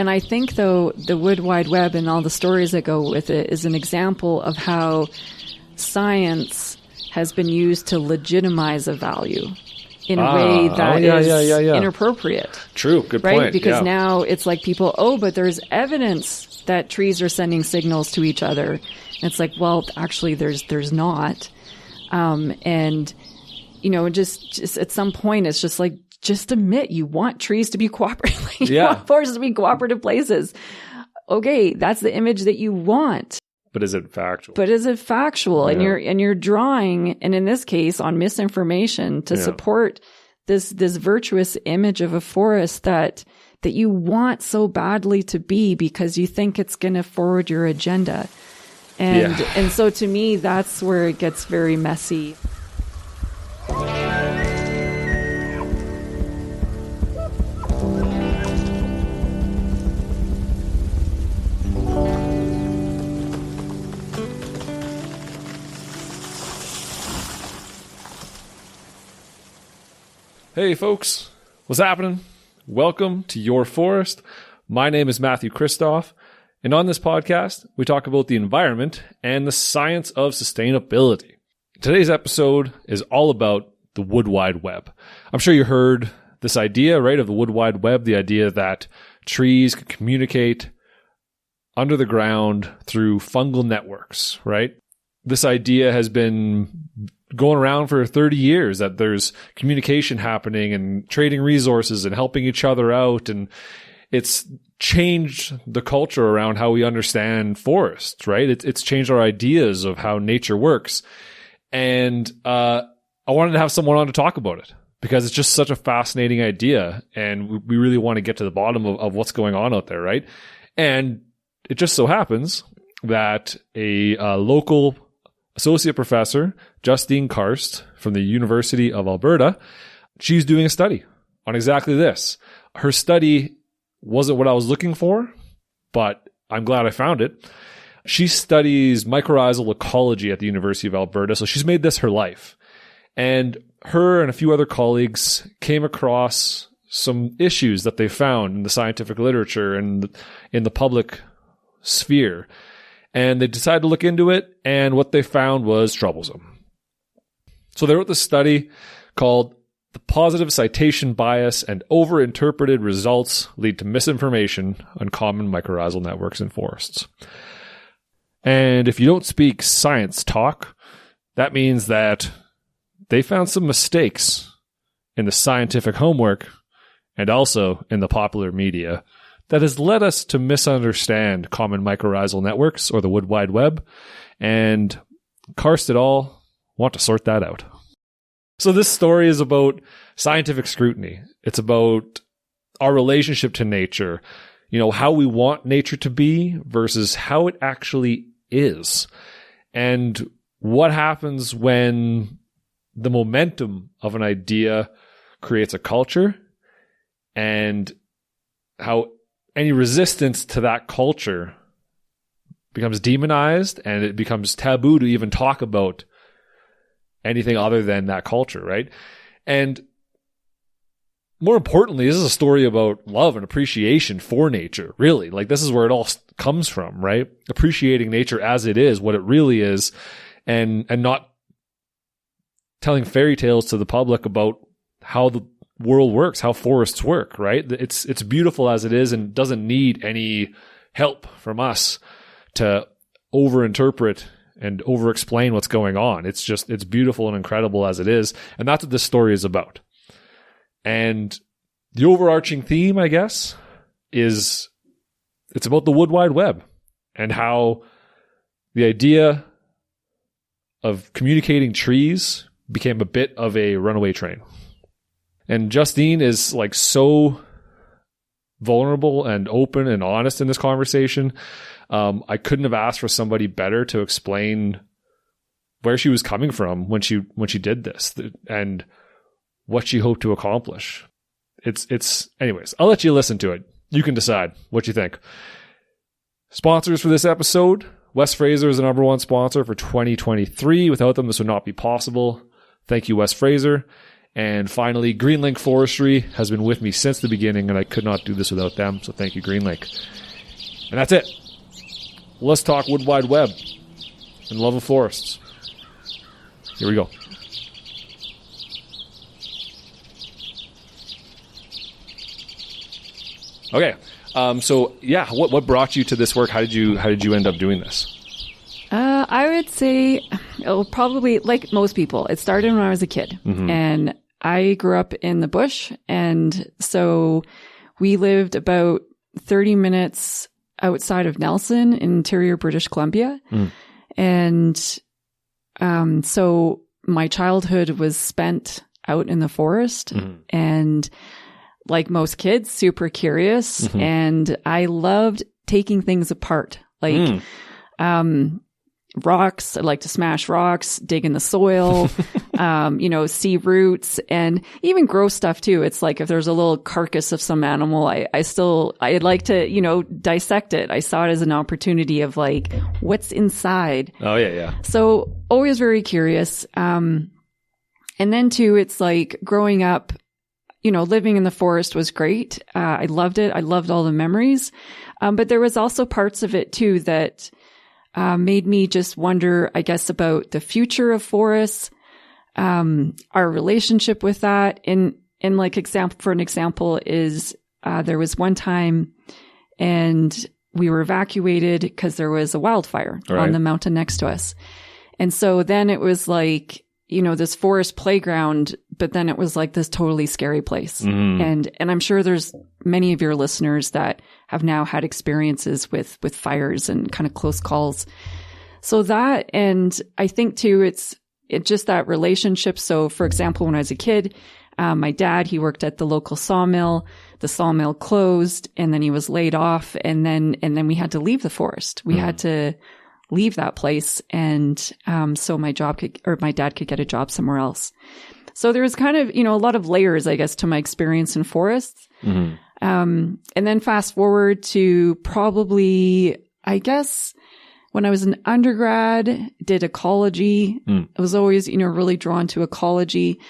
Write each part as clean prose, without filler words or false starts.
And I think, though, the Wood Wide Web and all the stories that go with it is an example of how science has been used to legitimize a value in a way that is inappropriate. True, good right? point. Because now it's like people, but there's evidence that trees are sending signals to each other. And it's like, well, actually, there's not. And, just at some point, it's just like, just admit you want trees to be cooperative. You want forests to be cooperative places. Okay, that's the image that you want. But is it factual? Yeah. And you're drawing, and in this case, on misinformation to support this virtuous image of a forest that you want so badly to be because you think it's going to forward your agenda. And so to me, that's where it gets very messy. Hey folks, what's happening? Welcome to Your Forest. My name is Matthew Christoph, and on this podcast, we talk about the environment and the science of sustainability. Today's episode is all about the Wood Wide Web. I'm sure you heard this idea, right, of the Wood Wide Web, the idea that trees can communicate under the ground through fungal networks, right? This idea has been going around for 30 years, that there's communication happening and trading resources and helping each other out. And it's changed the culture around how we understand forests, right? It's changed our ideas of how nature works. And I wanted to have someone on to talk about it because it's just such a fascinating idea. And we really want to get to the bottom of what's going on out there, right? And it just so happens that a local associate professor, Justine Karst from the University of Alberta, she's doing a study on exactly this. Her study wasn't what I was looking for, but I'm glad I found it. She studies mycorrhizal ecology at the University of Alberta, so she's made this her life. And her and a few other colleagues came across some issues that they found in the scientific literature and in the public sphere. And they decided to look into it, and what they found was troublesome. So they wrote this study called The Positive Citation Bias and Overinterpreted Results Lead to Misinformation on Common Mycorrhizal Networks in Forests. And if you don't speak science talk, that means that they found some mistakes in the scientific homework and also in the popular media that has led us to misunderstand common mycorrhizal networks or the Wood Wide Web, and Karst et al. Want to sort that out. So this story is about scientific scrutiny. It's about our relationship to nature, how we want nature to be versus how it actually is, and what happens when the momentum of an idea creates a culture, and how any resistance to that culture becomes demonized and it becomes taboo to even talk about anything other than that culture, right? And more importantly, this is a story about love and appreciation for nature, really. Like, this is where it all comes from, right? Appreciating nature as it is, what it really is, and not telling fairy tales to the public about how the world works, how forests work, right? It's beautiful as it is and doesn't need any help from us to overinterpret and over-explain what's going on. It's beautiful and incredible as it is. And that's what this story is about. And the overarching theme, I guess, is it's about the Wood Wide Web and how the idea of communicating trees became a bit of a runaway train. And Justine is like so vulnerable and open and honest in this conversation. I couldn't have asked for somebody better to explain where she was coming from when she did this and what she hoped to accomplish. Anyways, I'll let you listen to it. You can decide what you think. Sponsors for this episode: West Fraser is the number one sponsor for 2023. Without them, this would not be possible. Thank you, West Fraser. And finally, Greenlink Forestry has been with me since the beginning, and I could not do this without them. So thank you, Greenlink. And that's it. Let's talk Wood Wide Web and love of forests. Here we go. Okay. So yeah, what brought you to this work? How did you end up doing this? I would say, probably like most people, it started when I was a kid, and I grew up in the bush, and so we lived about 30 minutes outside of Nelson in interior British Columbia, and so my childhood was spent out in the forest, and like most kids, super curious, and I loved taking things apart, like rocks. I like to smash rocks, dig in the soil, see roots, and even gross stuff too. It's like if there's a little carcass of some animal, I'd like to, dissect it. I saw it as an opportunity of like, what's inside? Oh yeah. So always very curious. And then too, it's like growing up, living in the forest was great. I loved it. I loved all the memories. But there was also parts of it too that made me just wonder, I guess, about the future of forests, our relationship with that. And like for an example is, there was one time and we were evacuated because there was a wildfire on the mountain next to us. And so then it was like, this forest playground, but then it was like this totally scary place. And I'm sure there's many of your listeners that have now had experiences with fires and kind of close calls. So that, and I think too, it's just that relationship. So for example, when I was a kid, my dad, he worked at the local sawmill. The sawmill closed and then he was laid off. And then we had to leave the forest. We had to leave that place. And, so my dad could get a job somewhere else. So there was kind of, a lot of layers, I guess, to my experience in forests. And then fast forward to probably, I guess, when I was an undergrad, did ecology. I was always, really drawn to ecology.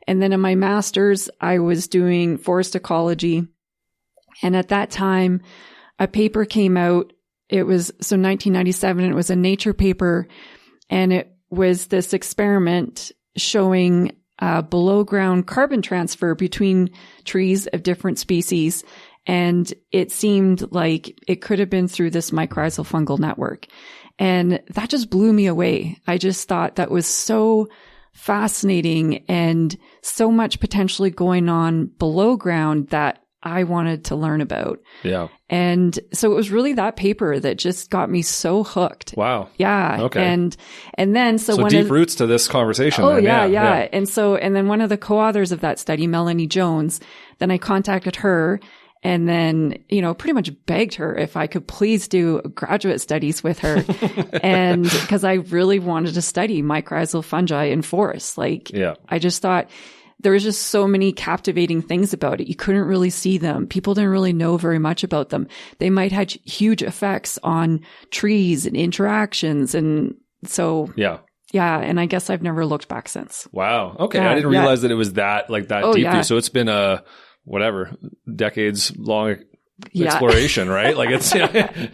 And then in my master's, I was doing forest ecology. And at that time, a paper came out. It was 1997, and it was a Nature paper, and it was this experiment showing below ground carbon transfer between trees of different species. And it seemed like it could have been through this mycorrhizal fungal network. And that just blew me away. I just thought that was so fascinating and so much potentially going on below ground that I wanted to learn about. Yeah. And so it was really that paper that just got me so hooked. Wow. Yeah. Okay. And then so deep roots to this conversation. Oh, then. Yeah. And then one of the co-authors of that study, Melanie Jones, then I contacted her and then, pretty much begged her if I could please do graduate studies with her. And because I really wanted to study mycorrhizal fungi in forests. I just thought there was just so many captivating things about it. You couldn't really see them. People didn't really know very much about them. They might have huge effects on trees and interactions. And so, yeah. And I guess I've never looked back since. Wow. Okay. I didn't realize that it was that deep. Yeah. So it's been decades long exploration, right? Like it's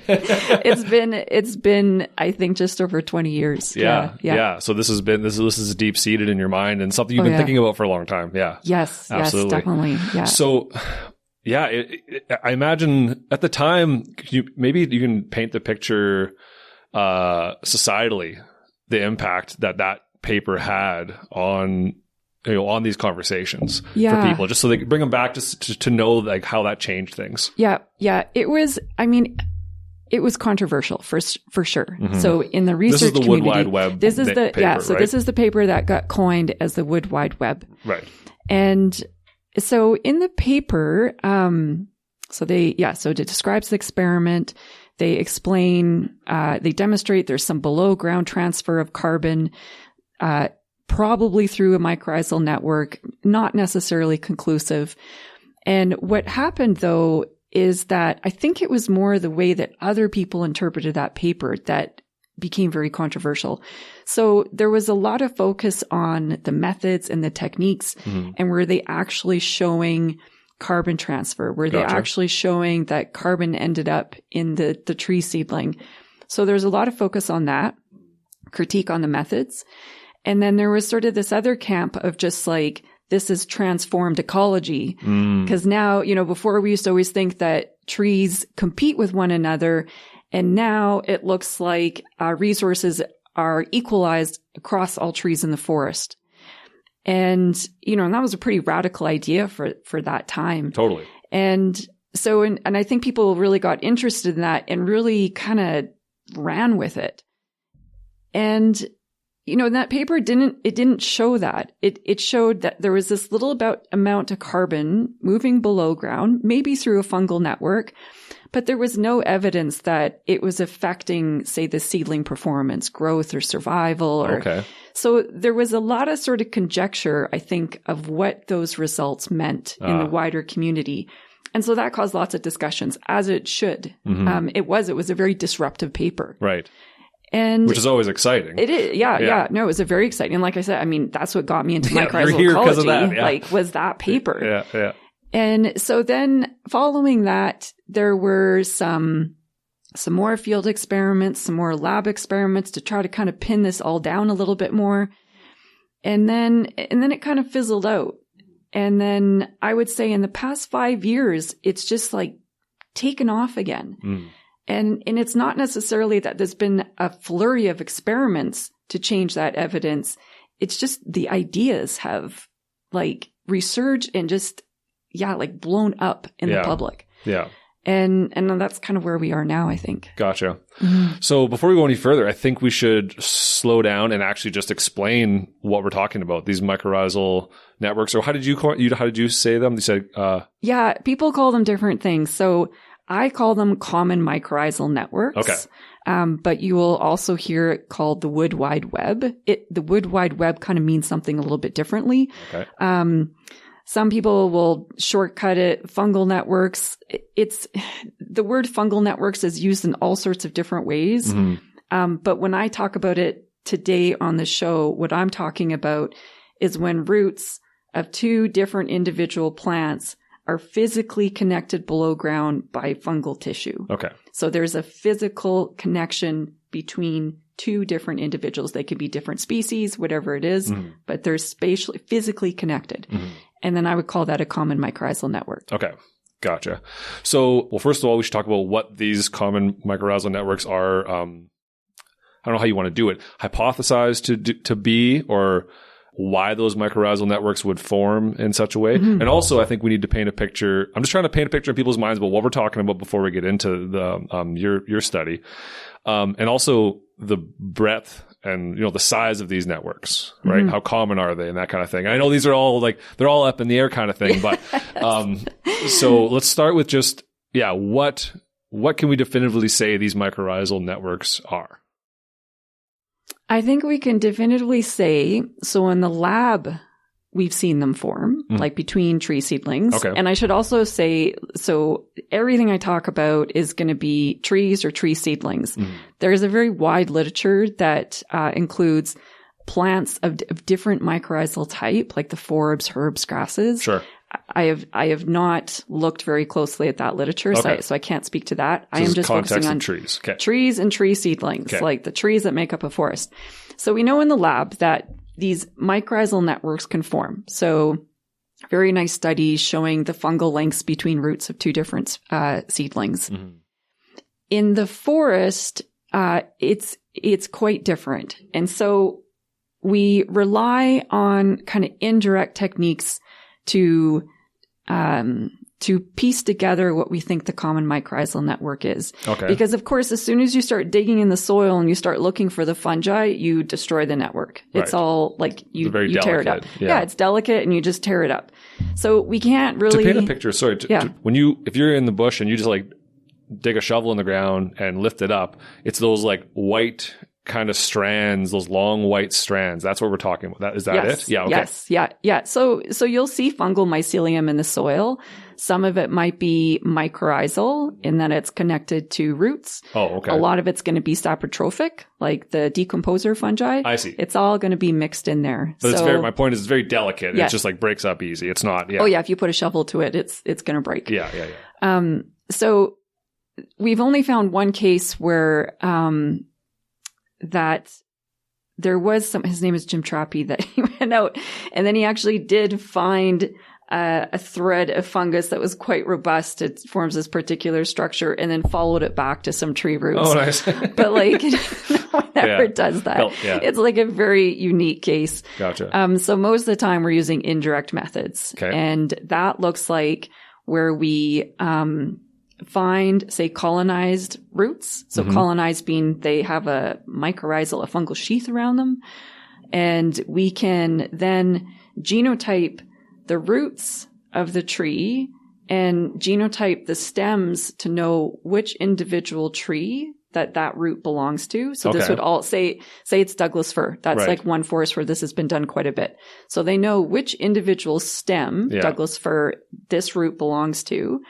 it's been I think just over 20 years. Yeah. So this is deep seated in your mind and something you've been thinking about for a long time. Yeah. Yes. Absolutely. Yes, definitely. Yeah. So I imagine at the time, maybe you can paint the picture societally, the impact that paper had on these conversations for people, just so they can bring them back to know like how that changed things. Yeah. It was, it was controversial for sure. So in the research community, Wood Wide Web. This is this is the paper that got coined as the Wood Wide Web. Right. And so in the paper, so it describes the experiment. They explain, they demonstrate there's some below ground transfer of carbon, probably through a mycorrhizal network, not necessarily conclusive. And what happened though is that I think it was more the way that other people interpreted that paper that became very controversial. So there was a lot of focus on the methods and the techniques, and were they actually showing carbon transfer? Were they actually showing that carbon ended up in the tree seedling? So there's a lot of focus on that, critique on the methods. And then there was sort of this other camp of just like, this is transformed ecology. Because now, before we used to always think that trees compete with one another. And now it looks like resources are equalized across all trees in the forest. And, and that was a pretty radical idea for that time. Totally. And so, and I think people really got interested in that and really kind of ran with it. And, that paper didn't show that. It showed that there was this little amount of carbon moving below ground, maybe through a fungal network, but there was no evidence that it was affecting, say, the seedling performance, growth or survival. So there was a lot of sort of conjecture, I think, of what those results meant in the wider community. And so that caused lots of discussions, as it should. It was a very disruptive paper. Right. And which is always exciting. It is. Yeah. No, it was a very exciting. And like I said, I mean, that's what got me into mycorrhizal you're here ecology. Because of that, was that paper. Yeah. And so then following that, there were some more field experiments, some more lab experiments to try to kind of pin this all down a little bit more. And then it kind of fizzled out. And then I would say in the past 5 years, it's just like taken off again. And it's not necessarily that there's been a flurry of experiments to change that evidence. It's just the ideas have like resurged and just, like blown up in the public. Yeah. And that's kind of where we are now, I think. Gotcha. So before we go any further, I think we should slow down and actually just explain what we're talking about, these mycorrhizal networks. Or how did you say them? You said, people call them different things. So I call them common mycorrhizal networks. Okay. But you will also hear it called the Wood Wide Web. The Wood Wide Web kind of means something a little bit differently. Okay. Some people will shortcut it. Fungal networks. The word fungal networks is used in all sorts of different ways. But when I talk about it today on the show, what I'm talking about is when roots of two different individual plants are physically connected below ground by fungal tissue. Okay. So there's a physical connection between two different individuals. They could be different species, whatever it is, but they're physically connected. And then I would call that a common mycorrhizal network. Okay. Gotcha. So, well, first of all, we should talk about what these common mycorrhizal networks are. I don't know how you want to do it. Hypothesized to be, or why those mycorrhizal networks would form in such a way. And also, I think we need to paint a picture. I'm just trying to paint a picture in people's minds about what we're talking about before we get into the your study. And also the breadth and, the size of these networks, right? How common are they and that kind of thing. And I know these are all they're all up in the air kind of thing, but, so let's start with just, what can we definitively say these mycorrhizal networks are? I think we can definitively say, so in the lab, we've seen them form, like between tree seedlings. Okay. And I should also say, so everything I talk about is going to be trees or tree seedlings. There is a very wide literature that includes plants of different mycorrhizal type, like the forbs, herbs, grasses. Sure. I have not looked very closely at that literature, so I can't speak to that. So I am just focusing on trees. Okay. Trees and tree seedlings, like the trees that make up a forest. So we know in the lab that these mycorrhizal networks can form. So very nice studies showing the fungal links between roots of two different seedlings. In the forest, it's quite different. And so we rely on kind of indirect techniques to piece together what we think the common mycorrhizal network is. Okay. Because of course, as soon as you start digging in the soil and you start looking for the fungi, you destroy the network. Right. It's all like you tear it up. Yeah, it's delicate and you just tear it up. So we can't really... To paint a picture, if you're in the bush and you just like dig a shovel in the ground and lift it up, it's those like white kind of strands, those long white strands. That's what we're talking about. Is that it? Yeah. Okay. Yes. Yeah. So you'll see fungal mycelium in the soil, Some of it might be mycorrhizal in that it's connected to roots. Oh, okay. A lot of it's going to be saprotrophic, like the decomposer fungi. I see. It's all going to be mixed in there. But my point is it's very delicate. Yes. It just like breaks up easy. It's not, Oh yeah, if you put a shovel to it, it's going to break. Yeah. So we've only found one case where that there was his name is Jim Trappy, that he went out and then he actually did find a thread of fungus that was quite robust. It forms this particular structure and then followed it back to some tree roots. Oh, nice. But like, no one ever does that. It's like a very unique case. Gotcha. So most of the time we're using indirect methods. Okay. And that looks like where we find, say, colonized roots. So colonized being they have a mycorrhizal, a fungal sheath around them. And we can then genotype the roots of the tree and genotype the stems to know which individual tree that root belongs to. So this would all say it's Douglas fir. That's like one forest where this has been done quite a bit. So they know which individual stem, Douglas fir, this root belongs to.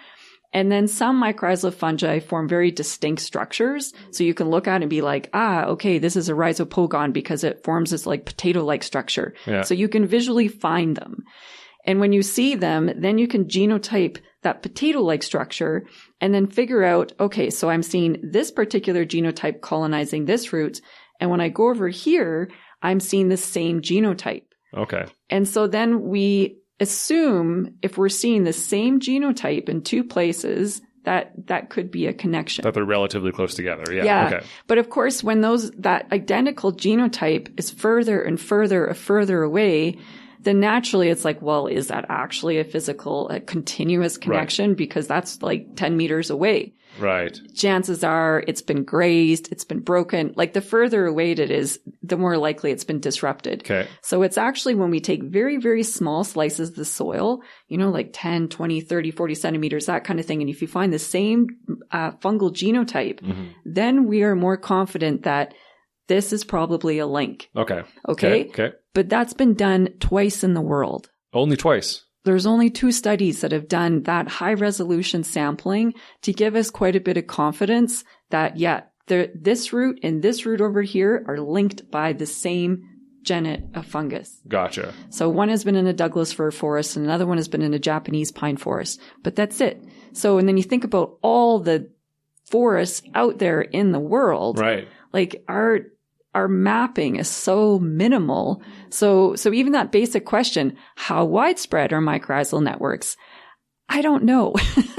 And then some mycorrhizal fungi form very distinct structures. So you can look at it and be like, okay, this is a rhizopogon because it forms this like potato-like structure. Yeah. So you can visually find them. And when you see them, then you can genotype that potato-like structure and then figure out, okay, so I'm seeing this particular genotype colonizing this root. And when I go over here, I'm seeing the same genotype. Okay. And so then we assume if we're seeing the same genotype in two places, that could be a connection. That they're relatively close together. Yeah. Okay. But of course, when that identical genotype is further and further away, then naturally it's like, well, is that actually a continuous connection? Right. Because that's like 10 meters away. Right. Chances are it's been grazed, it's been broken. Like the further away it is, the more likely it's been disrupted. Okay. So it's actually when we take very, very small slices of the soil, like 10, 20, 30, 40 centimeters, that kind of thing. And if you find the same fungal genotype, then we are more confident that this is probably a link. Okay. But that's been done twice in the world. Only twice? There's only 2 studies that have done that high resolution sampling to give us quite a bit of confidence that, this root and this root over here are linked by the same genet of fungus. Gotcha. So one has been in a Douglas fir forest and another one has been in a Japanese pine forest. But that's it. So, and then you think about all the forests out there in the world. Right. Like our mapping is so minimal. So even that basic question, how widespread are mycorrhizal networks? I don't know.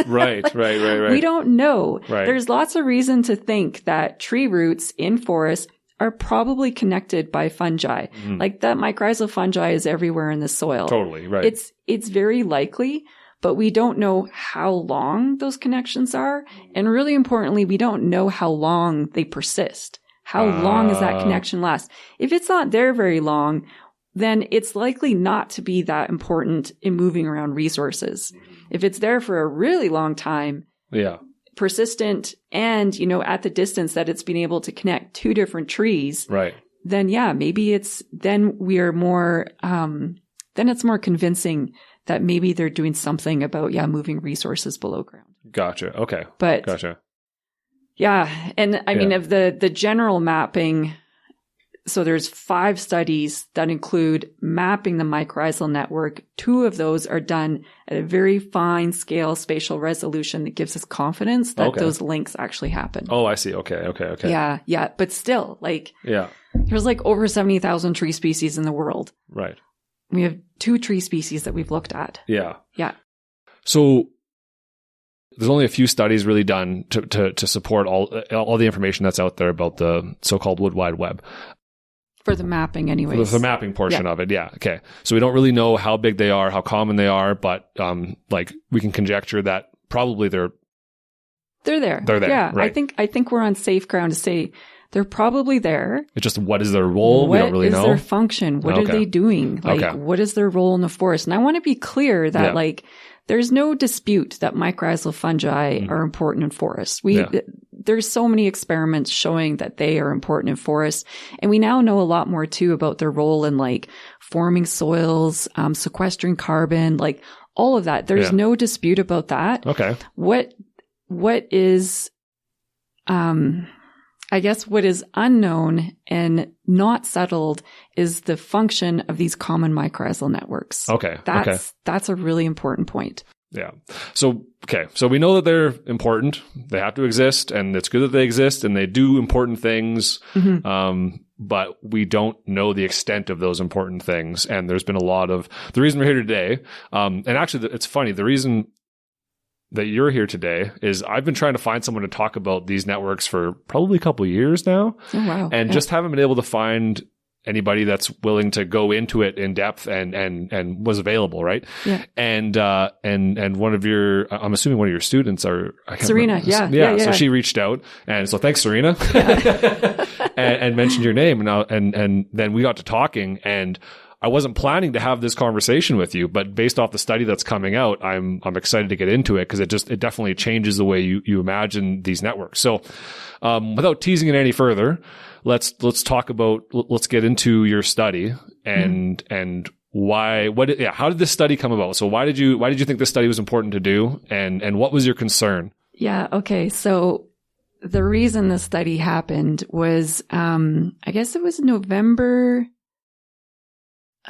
Right. We don't know. Right. There's lots of reason to think that tree roots in forests are probably connected by fungi. Like that mycorrhizal fungi is everywhere in the soil. Totally, right. It's very likely, but we don't know how long those connections are. And really importantly, we don't know how long they persist. How long does that connection last? If it's not there very long, then it's likely not to be that important in moving around resources. If it's there for a really long time, persistent, and, at the distance that it's been able to connect 2 different trees, right? Then maybe then we are more, then it's more convincing that maybe they're doing something about, moving resources below ground. Gotcha. Okay. Gotcha. Yeah. And I mean, of the general mapping, so there's 5 studies that include mapping the mycorrhizal network. 2 of those are done at a very fine scale spatial resolution that gives us confidence that those links actually happen. Oh, I see. Okay. Yeah. But still, there's like over 70,000 tree species in the world. Right. We have 2 tree species that we've looked at. Yeah. Yeah. So there's only a few studies really done to support all the information that's out there about the so-called Wood Wide Web. For the mapping anyways. For the mapping portion of it, yeah. Okay. So we don't really know how big they are, how common they are, but we can conjecture that probably they're there. They're there. Yeah. Right. I think we're on safe ground to say they're probably there. It's just what is their role? We don't really know. What is their function? What are they doing? What is their role in the forest? And I want to be clear that there's no dispute that mycorrhizal fungi are important in forests. There's so many experiments showing that they are important in forests. And we now know a lot more too about their role in forming soils, sequestering carbon, all of that. There's no dispute about that. Okay. What is, I guess what is unknown and not settled is the function of these common mycorrhizal networks. Okay. That's a really important point. Yeah. So we know that they're important. They have to exist, and it's good that they exist and they do important things. But we don't know the extent of those important things. And there's been the reason we're here today. And actually it's funny. The reason that you're here today is I've been trying to find someone to talk about these networks for probably a couple of years now. Oh, wow. And just haven't been able to find anybody that's willing to go into it in depth and was available, right? Yeah. And one of your, I'm assuming one of your students Serena. Yeah. So she reached out, and so thanks, Serena, and mentioned your name, and then we got to talking, and I wasn't planning to have this conversation with you, but based off the study that's coming out, I'm excited to get into it because it definitely changes the way you imagine these networks. So, without teasing it any further, let's get into your study and how did this study come about? So why did you think this study was important to do, and what was your concern? Yeah. Okay. So the reason the study happened was, I guess it was November.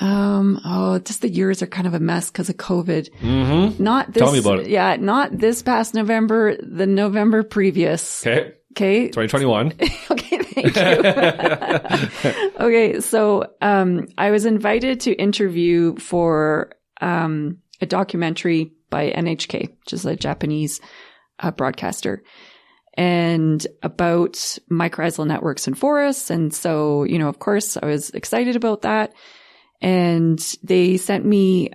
Just the years are kind of a mess because of COVID. Mm-hmm. Tell me about it. Yeah. Not this past November, the November previous. Okay. 2021. Okay. Thank you. Okay. So, I was invited to interview for, a documentary by NHK, which is a Japanese, broadcaster, and about mycorrhizal networks in forests. And so, of course I was excited about that. And they sent me,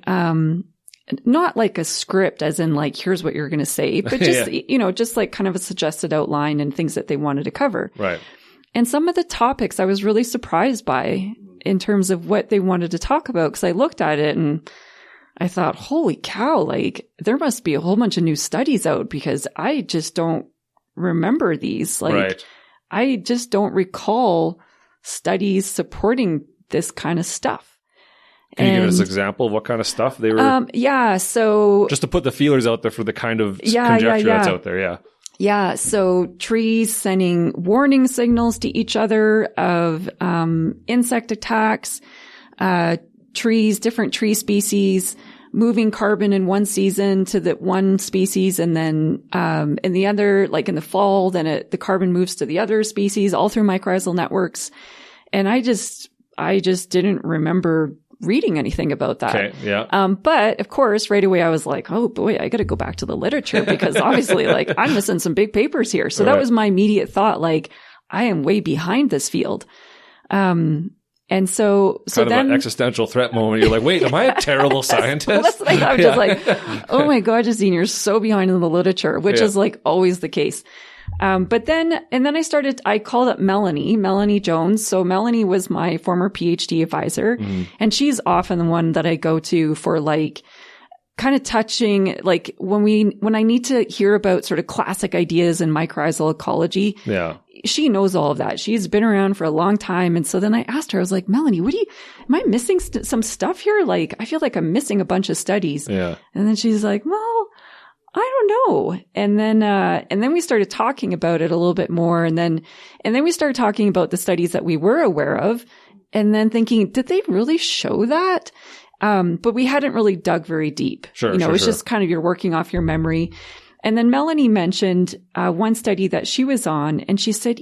not like a script as in like, here's what you're going to say, but just, just like kind of a suggested outline and things that they wanted to cover. Right. And some of the topics I was really surprised by in terms of what they wanted to talk about. Cause I looked at it and I thought, holy cow, like there must be a whole bunch of new studies out because I just don't remember these. Like right. I just don't recall studies supporting this kind of stuff. Can you give us an example of what kind of stuff they were? So just to put the feelers out there for the kind of conjecture that's out there. Yeah. Yeah. So trees sending warning signals to each other of, insect attacks, different tree species, moving carbon in one season to the one species. And then, in the other, like in the fall, then the carbon moves to the other species all through mycorrhizal networks. And I just didn't remember reading anything about that. Okay, yeah. But of course, right away I was like, oh boy, I got to go back to the literature because obviously like I'm missing some big papers here. So that was my immediate thought. Like I am way behind this field. And so kind then of an existential threat moment. You're like, wait, am I a terrible scientist? Well, that's what I thought. Just like, oh my God, Justine, you're so behind in the literature, which is like always the case. But then I called up Melanie Jones. So Melanie was my former PhD advisor, and she's often the one that I go to for like kind of touching, like when I need to hear about sort of classic ideas in mycorrhizal ecology. Yeah. She knows all of that. She's been around for a long time. And so then I asked her, I was like, Melanie, am I missing some stuff here? Like, I feel like I'm missing a bunch of studies. Yeah. And then she's like, well, I don't know. And then we started talking about it a little bit more. And then we started talking about the studies that we were aware of and then thinking, did they really show that? But we hadn't really dug very deep. Sure. It's just kind of you're working off your memory. And then Melanie mentioned, one study that she was on and she said,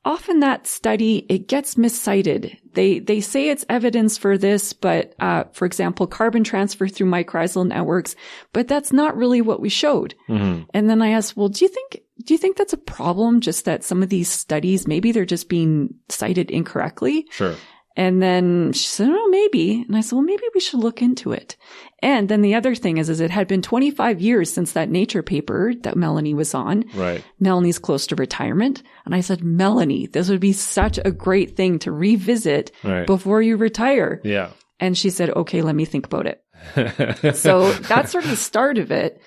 often that study, it gets miscited. They say it's evidence for this, but, for example, carbon transfer through mycorrhizal networks, but that's not really what we showed. Mm-hmm. And then I asked, well, do you think that's a problem? Just that some of these studies, maybe they're just being cited incorrectly? Sure. And then she said, oh, maybe. And I said, well, maybe we should look into it. And then the other thing is it had been 25 years since that Nature paper that Melanie was on. Right. Melanie's close to retirement. And I said, Melanie, this would be such a great thing to revisit before you retire. Yeah. And she said, okay, let me think about it. So that's sort of the start of it.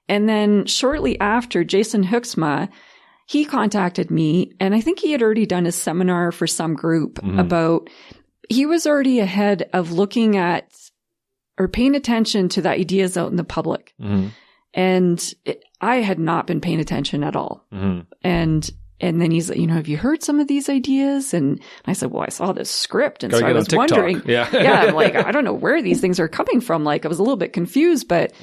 And then shortly after, Jason Huxma, he contacted me, and I think he had already done a seminar for some group about, he was already ahead of looking at paying attention to the ideas out in the public. And I had not been paying attention at all. And then he's like, have you heard some of these ideas? And I said, well, I saw this script. And so I was wondering, I'm like, I don't know where these things are coming from. Like, I was a little bit confused, but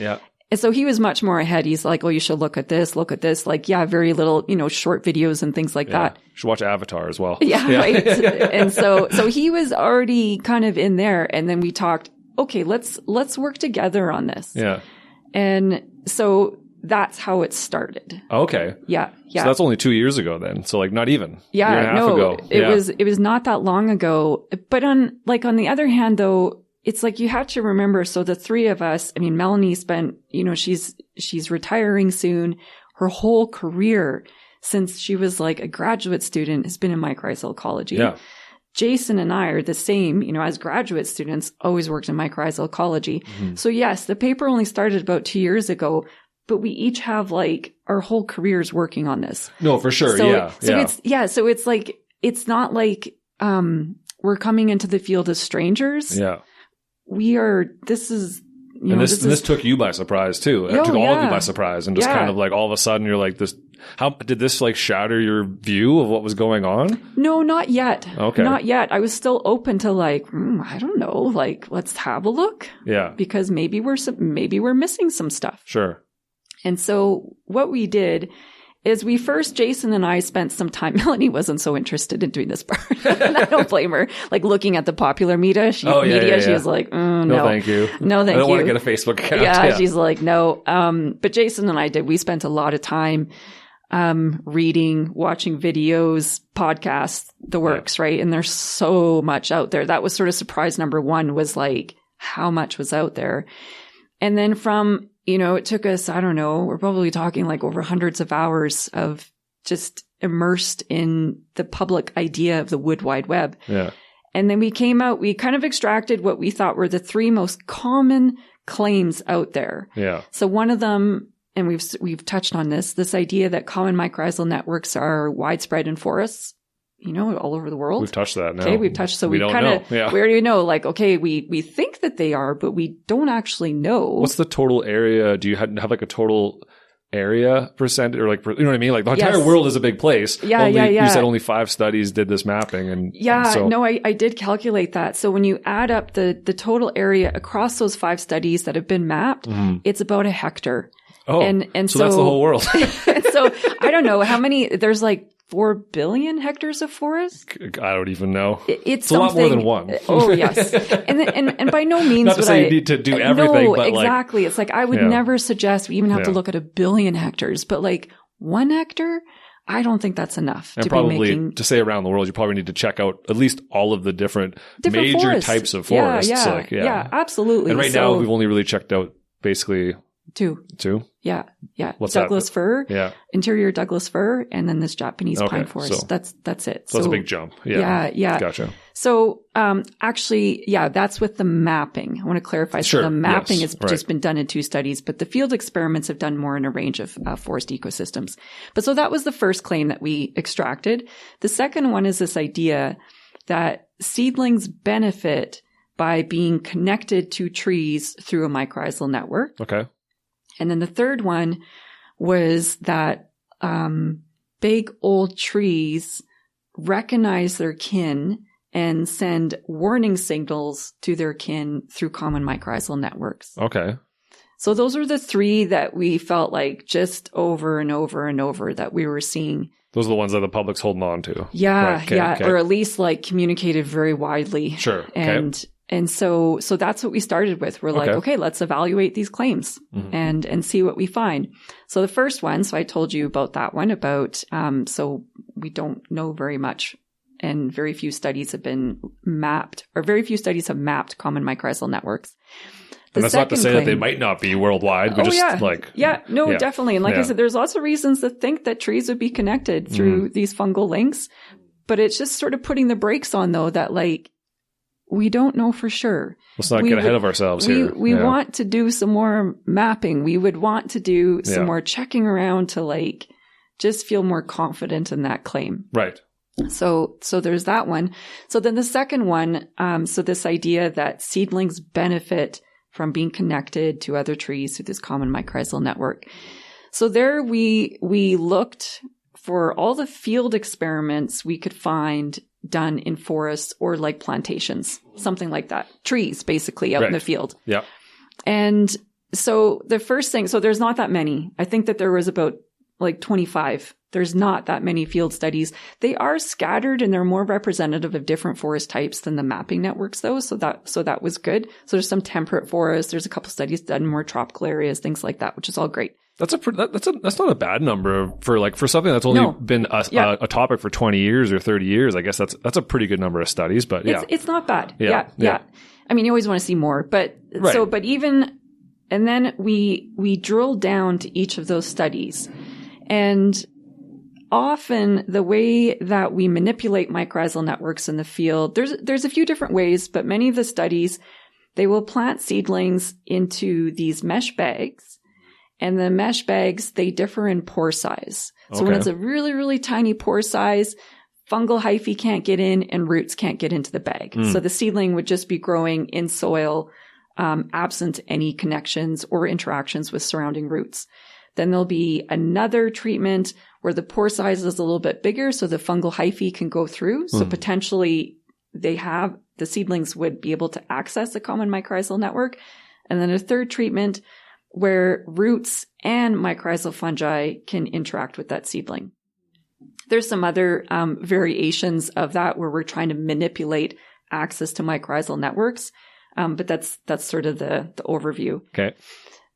and so he was much more ahead. He's like, oh, you should look at this. Like, very little, short videos and things like that. You should watch Avatar as well. Right. And so he was already kind of in there. And then we talked, okay, let's work together on this. And so that's how it started. Okay. Yeah. So that's only 2 years ago then. So like not even. Year and a half ago. It was not that long ago. But on the other hand though, it's like you have to remember, so the three of us, I mean, Melanie spent, she's retiring soon. Her whole career since she was like a graduate student has been in mycorrhizal ecology. Jason and I are the same, as graduate students, always worked in mycorrhizal ecology. So yes, the paper only started about 2 years ago, but we each have like our whole careers working on this. No, for sure. So it's like, it's not like, we're coming into the field as strangers. This took you by surprise too. It took all of you by surprise, and just kind of like all of a sudden you're like this. How did this like shatter your view of what was going on? No, not yet. Okay, not yet. I was still open to like, I don't know, like let's have a look. Because maybe we're missing some stuff. Sure. And so what we did is Jason and I spent some time, Melanie wasn't so interested in doing this part. And I don't blame her. Like looking at the popular media, she was like, no. Thank you. No, thank you. I don't want to get a Facebook account. She's like, no. But Jason and I did. We spent a lot of time reading, watching videos, podcasts, the works, right? And there's so much out there. That was sort of surprise number one, was like how much was out there. And then from, it took us, I don't know, we're probably talking like over hundreds of hours of just immersed in the public idea of the Wood Wide Web. And then we came out, we kind of extracted what we thought were the three most common claims out there. So one of them, and we've touched on this idea that common mycorrhizal networks are widespread in forests, all over the world. We've touched that now. Okay, we've touched, so we don't kind of, know. we already know, like, okay, we think that they are, but we don't actually know. What's the total area? Do you have like a total area percent, or like, you know what I mean? Like the entire world is a big place. You said only 5 studies did this mapping. And I did calculate that. So when you add up the total area across those 5 studies that have been mapped, it's about a hectare. Oh, and so that's the whole world. And so I don't know how many, there's like 4 billion hectares of forest. I don't even know. It's a lot more than one. Oh yes. And by no means not to say you need to do everything, but exactly. It's like I would never suggest we even have to look at 1 billion hectares, but like 1 hectare, I don't think that's enough. And to probably be making, to say around the world, you probably need to check out at least all of the different major forests. types of forests. Yeah, absolutely. And right now we've only really checked out basically 2. Yeah. What's Douglas fir, interior Douglas fir, and then this Japanese pine forest. So that's it. So that's a big jump. Yeah. Gotcha. So, actually, that's with the mapping. I want to clarify. So the mapping has just been done in 2 studies, but the field experiments have done more in a range of forest ecosystems. But so that was the first claim that we extracted. The second one is this idea that seedlings benefit by being connected to trees through a mycorrhizal network. Okay. And then the third one was that big old trees recognize their kin and send warning signals to their kin through common mycorrhizal networks. Okay. So those were the 3 that we felt like just over and over and over that we were seeing. Those are the ones that the public's holding on to. Okay. Or at least like communicated very widely. Sure. And so that's what we started with. We're like, okay, let's evaluate these claims and see what we find. So the first one, so I told you about that one so we don't know very much, and very few studies have been mapped, or very few studies have mapped common mycorrhizal networks. And that's not to say that they might not be worldwide. Definitely. And like I said, there's lots of reasons to think that trees would be connected through these fungal links, but it's just sort of putting the brakes on though, that like, we don't know for sure. Let's not get ahead of ourselves here. We want to do some more mapping. We would want to do some more checking around to like just feel more confident in that claim. Right. So there's that one. So then the second one, so this idea that seedlings benefit from being connected to other trees through this common mycorrhizal network. So there we looked for all the field experiments we could find done in forests or like plantations, something like that. Trees, basically, out in the field. Yeah. And so the first thing, so there's not that many. I think that there was about like 25. There's not that many field studies. They are scattered and they're more representative of different forest types than the mapping networks though. So that was good. So there's some temperate forests. There's a couple studies done in more tropical areas, things like that, which is all great. That's not a bad number for something that's only been a topic for 20 years or 30 years. I guess that's a pretty good number of studies, but yeah. It's not bad. Yeah. I mean, you always want to see more, but and then we drilled down to each of those studies. And often the way that we manipulate mycorrhizal networks in the field, there's a few different ways, but many of the studies, they will plant seedlings into these mesh bags. And the mesh bags, they differ in pore size. So when it's a really, really tiny pore size, fungal hyphae can't get in and roots can't get into the bag. So the seedling would just be growing in soil, absent any connections or interactions with surrounding roots. Then there'll be another treatment where the pore size is a little bit bigger so the fungal hyphae can go through. So potentially the seedlings would be able to access the common mycorrhizal network. And then a third treatment where roots and mycorrhizal fungi can interact with that seedling. There's some other variations of that where we're trying to manipulate access to mycorrhizal networks. But that's sort of the overview. Okay.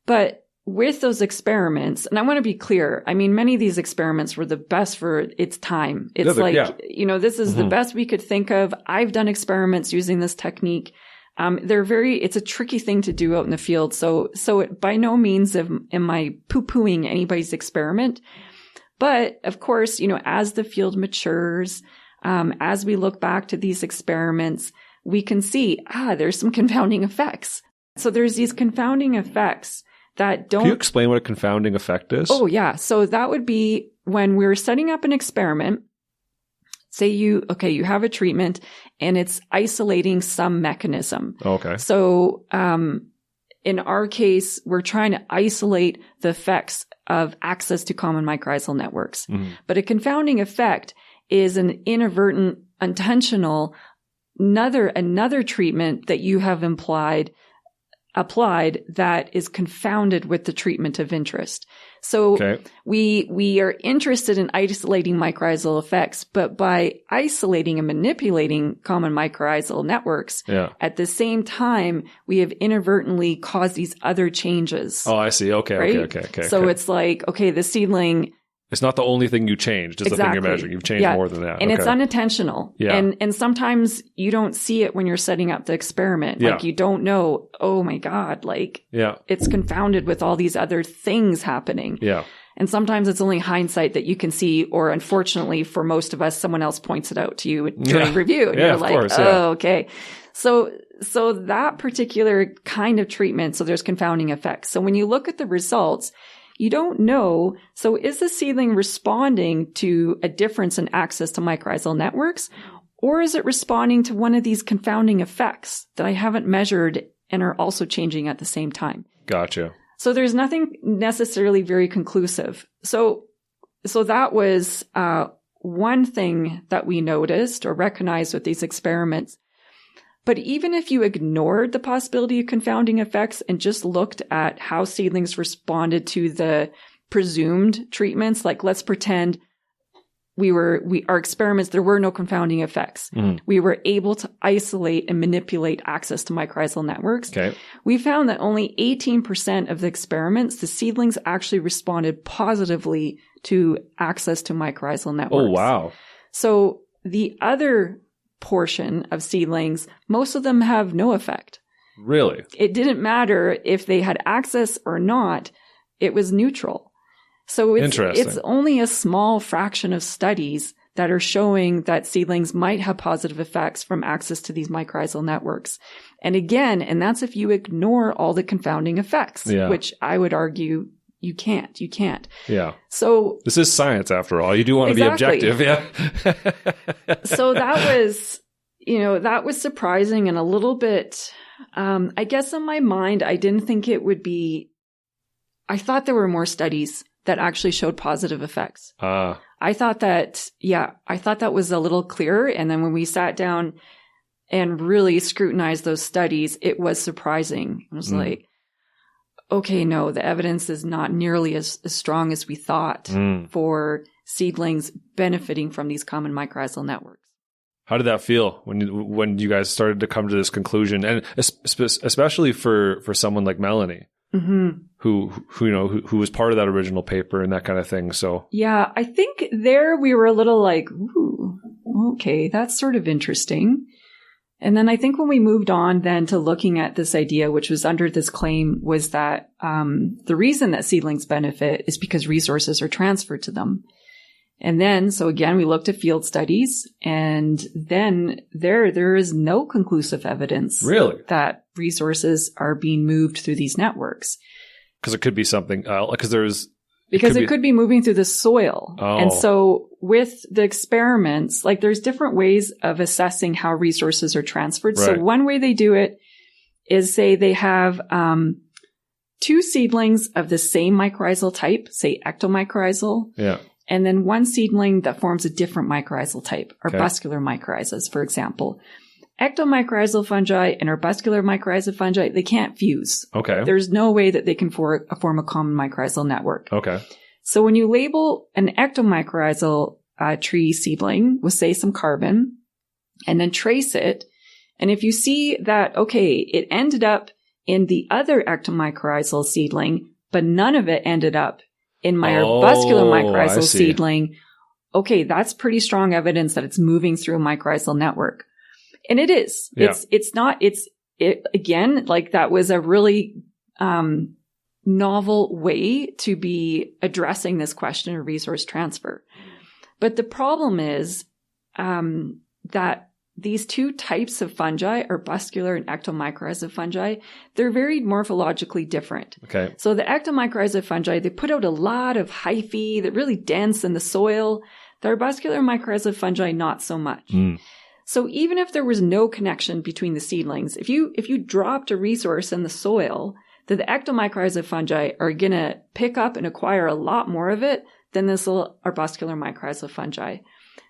But with those experiments, and I want to be clear, I mean, many of these experiments were the best for its time. It's this is the best we could think of. I've done experiments using this technique. It's a tricky thing to do out in the field. So it, by no means am I poo-pooing anybody's experiment. But of course, as the field matures, as we look back to these experiments, we can see, there's some confounding effects. So there's these confounding effects that don't... Can you explain what a confounding effect is? Oh, yeah. So that would be when we're setting up an experiment. Say you have a treatment and it's isolating some mechanism. Okay. So, in our case, we're trying to isolate the effects of access to common mycorrhizal networks. But a confounding effect is an inadvertent, intentional, another treatment that you have applied that is confounded with the treatment of interest. So we are interested in isolating mycorrhizal effects, but by isolating and manipulating common mycorrhizal networks, at the same time, we have inadvertently caused these other changes. Oh, I see. Okay. Right? Okay. So it's like, the seedling... It's not the only thing you changed. It's the thing you're measuring. You've changed more than that. And it's unintentional. Yeah. And sometimes you don't see it when you're setting up the experiment. Like you don't know, oh my God, it's confounded with all these other things happening. Yeah. And sometimes it's only hindsight that you can see, or unfortunately for most of us, someone else points it out to you during review. And you're like, okay. So that particular kind of treatment, so there's confounding effects. So when you look at the results, you don't know. So is the seedling responding to a difference in access to mycorrhizal networks, or is it responding to one of these confounding effects that I haven't measured and are also changing at the same time? Gotcha. So there's nothing necessarily very conclusive. So that was one thing that we noticed or recognized with these experiments. But even if you ignored the possibility of confounding effects and just looked at how seedlings responded to the presumed treatments, like let's pretend our experiments, there were no confounding effects. We were able to isolate and manipulate access to mycorrhizal networks. Okay. We found that only 18% of the experiments, the seedlings actually responded positively to access to mycorrhizal networks. Oh, wow. So the other portion of seedlings, most of them have no effect. Really? It didn't matter if they had access or not. It was neutral. So it's only a small fraction of studies that are showing that seedlings might have positive effects from access to these mycorrhizal networks. And again, that's if you ignore all the confounding effects, which I would argue you can't. Yeah. So this is science after all. You do want to be objective. Yeah. So that was, that was surprising and a little bit, I guess in my mind, I didn't think it would be, I thought there were more studies that actually showed positive effects. I thought that was a little clearer. And then when we sat down and really scrutinized those studies, it was surprising. It was like, okay, no, the evidence is not nearly as strong as we thought for seedlings benefiting from these common mycorrhizal networks. How did that feel when you guys started to come to this conclusion, and especially for someone like Melanie, who was part of that original paper and that kind of thing? So yeah, I think there we were a little like, ooh, okay, that's sort of interesting. And then I think when we moved on then to looking at this idea, which was under this claim, was that the reason that seedlings benefit is because resources are transferred to them. And then, so again, we looked at field studies, and then there is no conclusive evidence that resources are being moved through these networks. Because it could be something, it could be moving through the soil. Oh. And so with the experiments, like there's different ways of assessing how resources are transferred. Right. So one way they do it is, say they have two seedlings of the same mycorrhizal type, say ectomycorrhizal. Yeah. And then one seedling that forms a different mycorrhizal type, arbuscular mycorrhizas, for example. Ectomycorrhizal fungi and arbuscular mycorrhizal fungi, they can't fuse. Okay. There's no way that they can form a common mycorrhizal network. Okay. So when you label an ectomycorrhizal tree seedling with, say, some carbon, and then trace it, and if you see that, okay, it ended up in the other ectomycorrhizal seedling, but none of it ended up in my arbuscular mycorrhizal seedling, okay, that's pretty strong evidence that it's moving through a mycorrhizal network. And it is. Yeah. Again, like that was a really novel way to be addressing this question of resource transfer. But the problem is that these two types of fungi, arbuscular and ectomycorrhizal fungi, they're very morphologically different. Okay. So the ectomycorrhizal fungi, they put out a lot of hyphae. They're really dense in the soil. The arbuscular mycorrhizal fungi, not so much. So even if there was no connection between the seedlings, if you dropped a resource in the soil, the ectomycorrhizal fungi are going to pick up and acquire a lot more of it than this little arbuscular mycorrhizal fungi.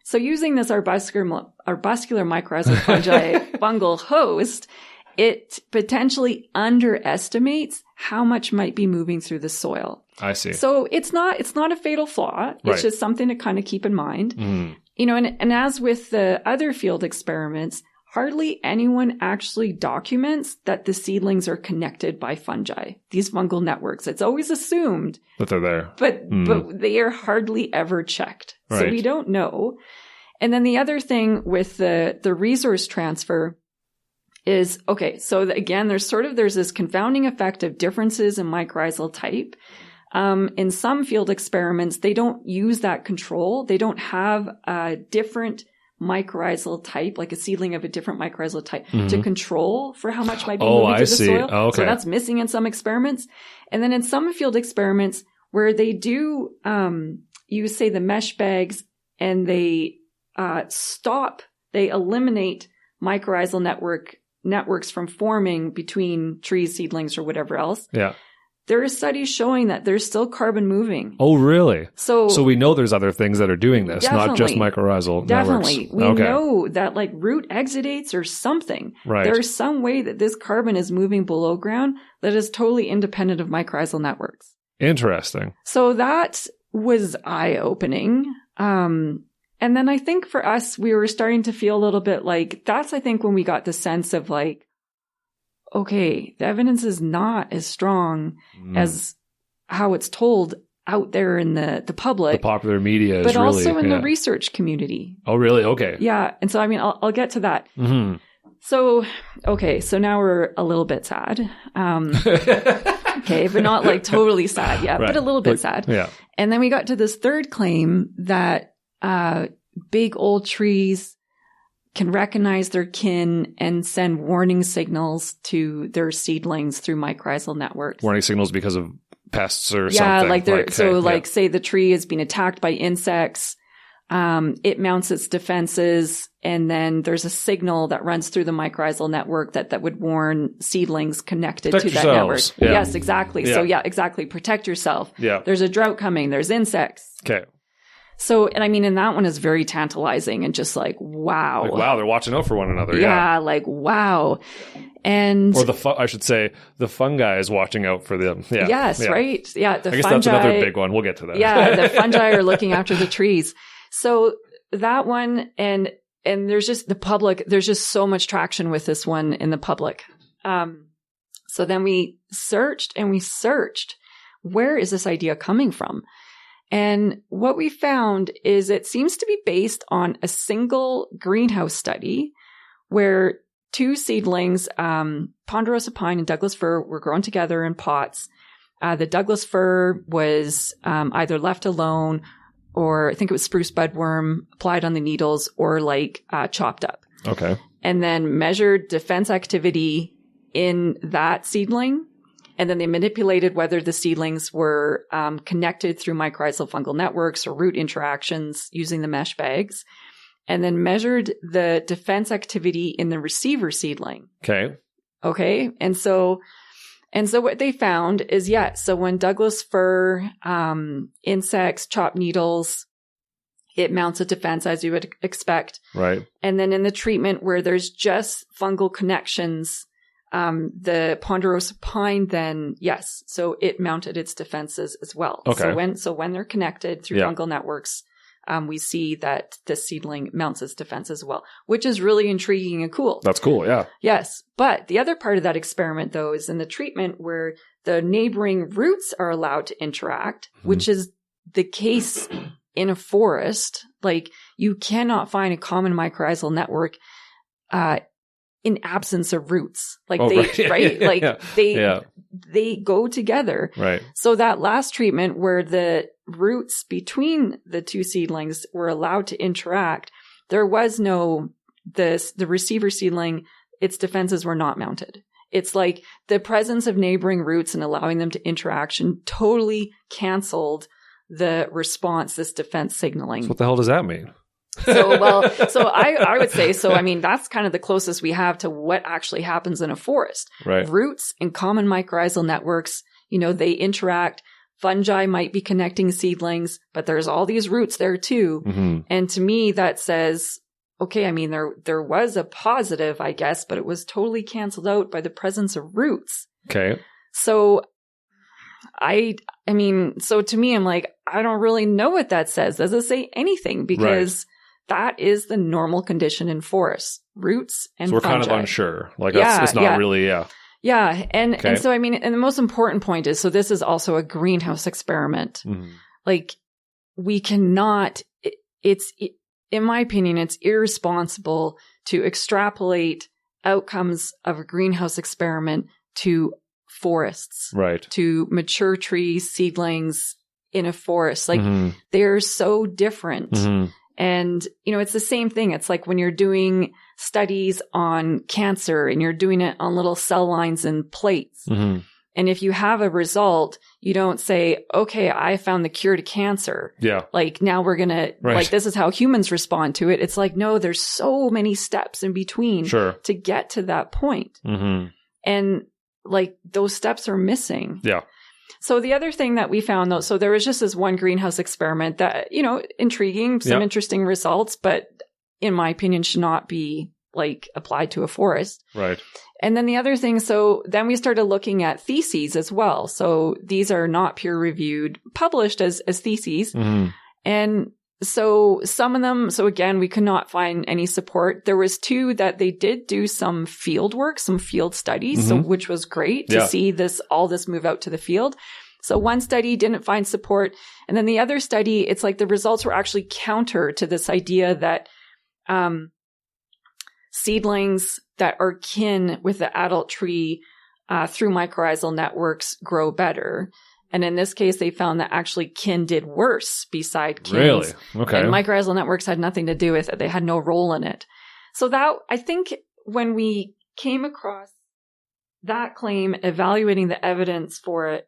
So using this arbuscular mycorrhizal fungi fungal host, it potentially underestimates how much might be moving through the soil. I see. So it's not a fatal flaw. It's just something to kind of keep in mind. And as with the other field experiments, hardly anyone actually documents that the seedlings are connected by fungi, these fungal networks. It's always assumed that they're there, but they are hardly ever checked. Right. So we don't know. And then the other thing with the resource transfer is, okay, so again, there's this confounding effect of differences in mycorrhizal type. In some field experiments, they don't use that control. They don't have a different mycorrhizal type, like a seedling of a different mycorrhizal type, to control for how much might be moving through the soil. Oh, okay. So that's missing in some experiments. And then in some field experiments where they do use, say, the mesh bags, and they eliminate mycorrhizal networks from forming between trees, seedlings, or whatever else. Yeah. There are studies showing that there's still carbon moving. Oh, really? So we know there's other things that are doing this, not just mycorrhizal networks. Definitely. We know that like root exudates or something. Right. There's some way that this carbon is moving below ground that is totally independent of mycorrhizal networks. Interesting. So that was eye-opening. And then I think for us, we were starting to feel a little bit like, that's I think when we got the sense of like, okay, the evidence is not as strong as how it's told out there in the public. The popular media is but really... also in the research community. Oh, really? Okay. Yeah. And so, I mean, I'll get to that. Mm-hmm. So, okay. So now we're a little bit sad. Okay. But not like totally sad yet, but a little bit sad. Yeah. And then we got to this third claim that big old trees can recognize their kin and send warning signals to their seedlings through mycorrhizal networks. Warning signals because of pests or something. Yeah, say the tree is being attacked by insects. it mounts its defenses, and then there's a signal that runs through the mycorrhizal network that would warn seedlings connected Protect to that yourselves. network. Yeah. Yes, exactly. Yeah. So yeah, exactly. Protect yourself. Yeah. There's a drought coming. There's insects. Okay. So, and I mean, and that one is very tantalizing and just like, wow. Like, wow, they're watching out for one another. Yeah, like, wow. And Or I should say the fungi is watching out for them. Yeah. yes, yeah. right. Yeah. The I guess fungi, that's another big one. We'll get to that. yeah. The fungi are looking after the trees. So that one, and there's just the public, there's just so much traction with this one in the public. So then we searched, where is this idea coming from? And what we found is it seems to be based on a single greenhouse study where two seedlings, ponderosa pine and Douglas fir, were grown together in pots. The Douglas fir was either left alone, or I think it was spruce budworm applied on the needles, or like chopped up. Okay. And then measured defense activity in that seedling. And then they manipulated whether the seedlings were connected through mycorrhizal fungal networks or root interactions using the mesh bags. And then measured the defense activity in the receiver seedling. Okay. Okay. And so what they found is, so when Douglas fir, insects, chop needles, it mounts a defense as you would expect. Right. And then in the treatment where there's just fungal connections, the ponderosa pine then, so it mounted its defenses as well. Okay. So when they're connected through fungal networks, we see that the seedling mounts its defense as well, which is really intriguing and cool. That's cool. Yeah. Yes. But the other part of that experiment, though, is in the treatment where the neighboring roots are allowed to interact, which is the case in a forest. You cannot find a common mycorrhizal network in absence of roots. They go together. Right. So that last treatment where the roots between the two seedlings were allowed to interact, there was the receiver seedling, its defenses were not mounted. It's like the presence of neighboring roots and allowing them to interaction totally canceled the response, this defense signaling. So what the hell does that mean? I would say, I mean, that's kind of the closest we have to what actually happens in a forest. Right. Roots and common mycorrhizal networks, they interact. Fungi might be connecting seedlings, but there's all these roots there too. Mm-hmm. And to me, that says, okay, I mean, there was a positive, I guess, but it was totally canceled out by the presence of roots. Okay. So to me, I'm like, I don't really know what that says. Does it say anything? Because that is the normal condition in forests, roots and fungi. So we're kind of unsure. It's not really, Yeah. And so, I mean, and the most important point is, so this is also a greenhouse experiment. Mm-hmm. We cannot, in my opinion, it's irresponsible to extrapolate outcomes of a greenhouse experiment to forests. Right. To mature trees, seedlings in a forest. They're so different. Mm-hmm. And, it's the same thing. It's like when you're doing studies on cancer and you're doing it on little cell lines and plates. Mm-hmm. And if you have a result, you don't say, okay, I found the cure to cancer. Yeah. Now we're going to, this is how humans respond to it. It's like, no, there's so many steps in between to get to that point. Mm-hmm. And those steps are missing. Yeah. So the other thing that we found, though, so there was just this one greenhouse experiment that, intriguing, some interesting results, but in my opinion, should not be applied to a forest. Right. And then the other thing, so then we started looking at theses as well. So these are not peer reviewed, published as theses. Mm-hmm. And so some of them, so again, we could not find any support. There was two that they did do some field work, some field studies, so which was great to see all this move out to the field. So one study didn't find support. And then the other study, it's like the results were actually counter to this idea that seedlings that are kin with the adult tree through mycorrhizal networks grow better. And in this case, they found that actually kin did worse beside kins. Really? Okay. And mycorrhizal networks had nothing to do with it. They had no role in it. So that, I think when we came across that claim, evaluating the evidence for it,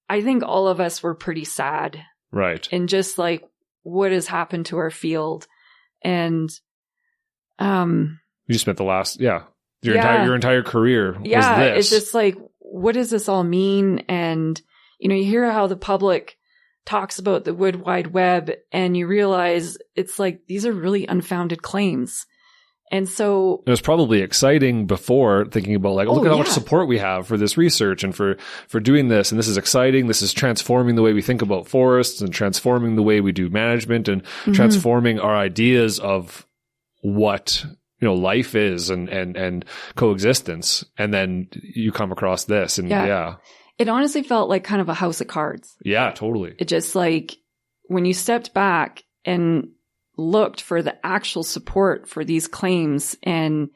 I think all of us were pretty sad. Right. And just what has happened to our field. And, you spent the last, your entire career was this. It's just like, what does this all mean? And, you hear how the public talks about the Wood Wide Web, and you realize it's like, these are really unfounded claims. And so it was probably exciting before, thinking about like, look at how much support we have for this research and for doing this. And this is exciting. This is transforming the way we think about forests and transforming the way we do management and transforming our ideas of what, life is and coexistence. And then you come across this and it honestly felt like kind of a house of cards. Yeah, totally. It just like when you stepped back and looked for the actual support for these claims, and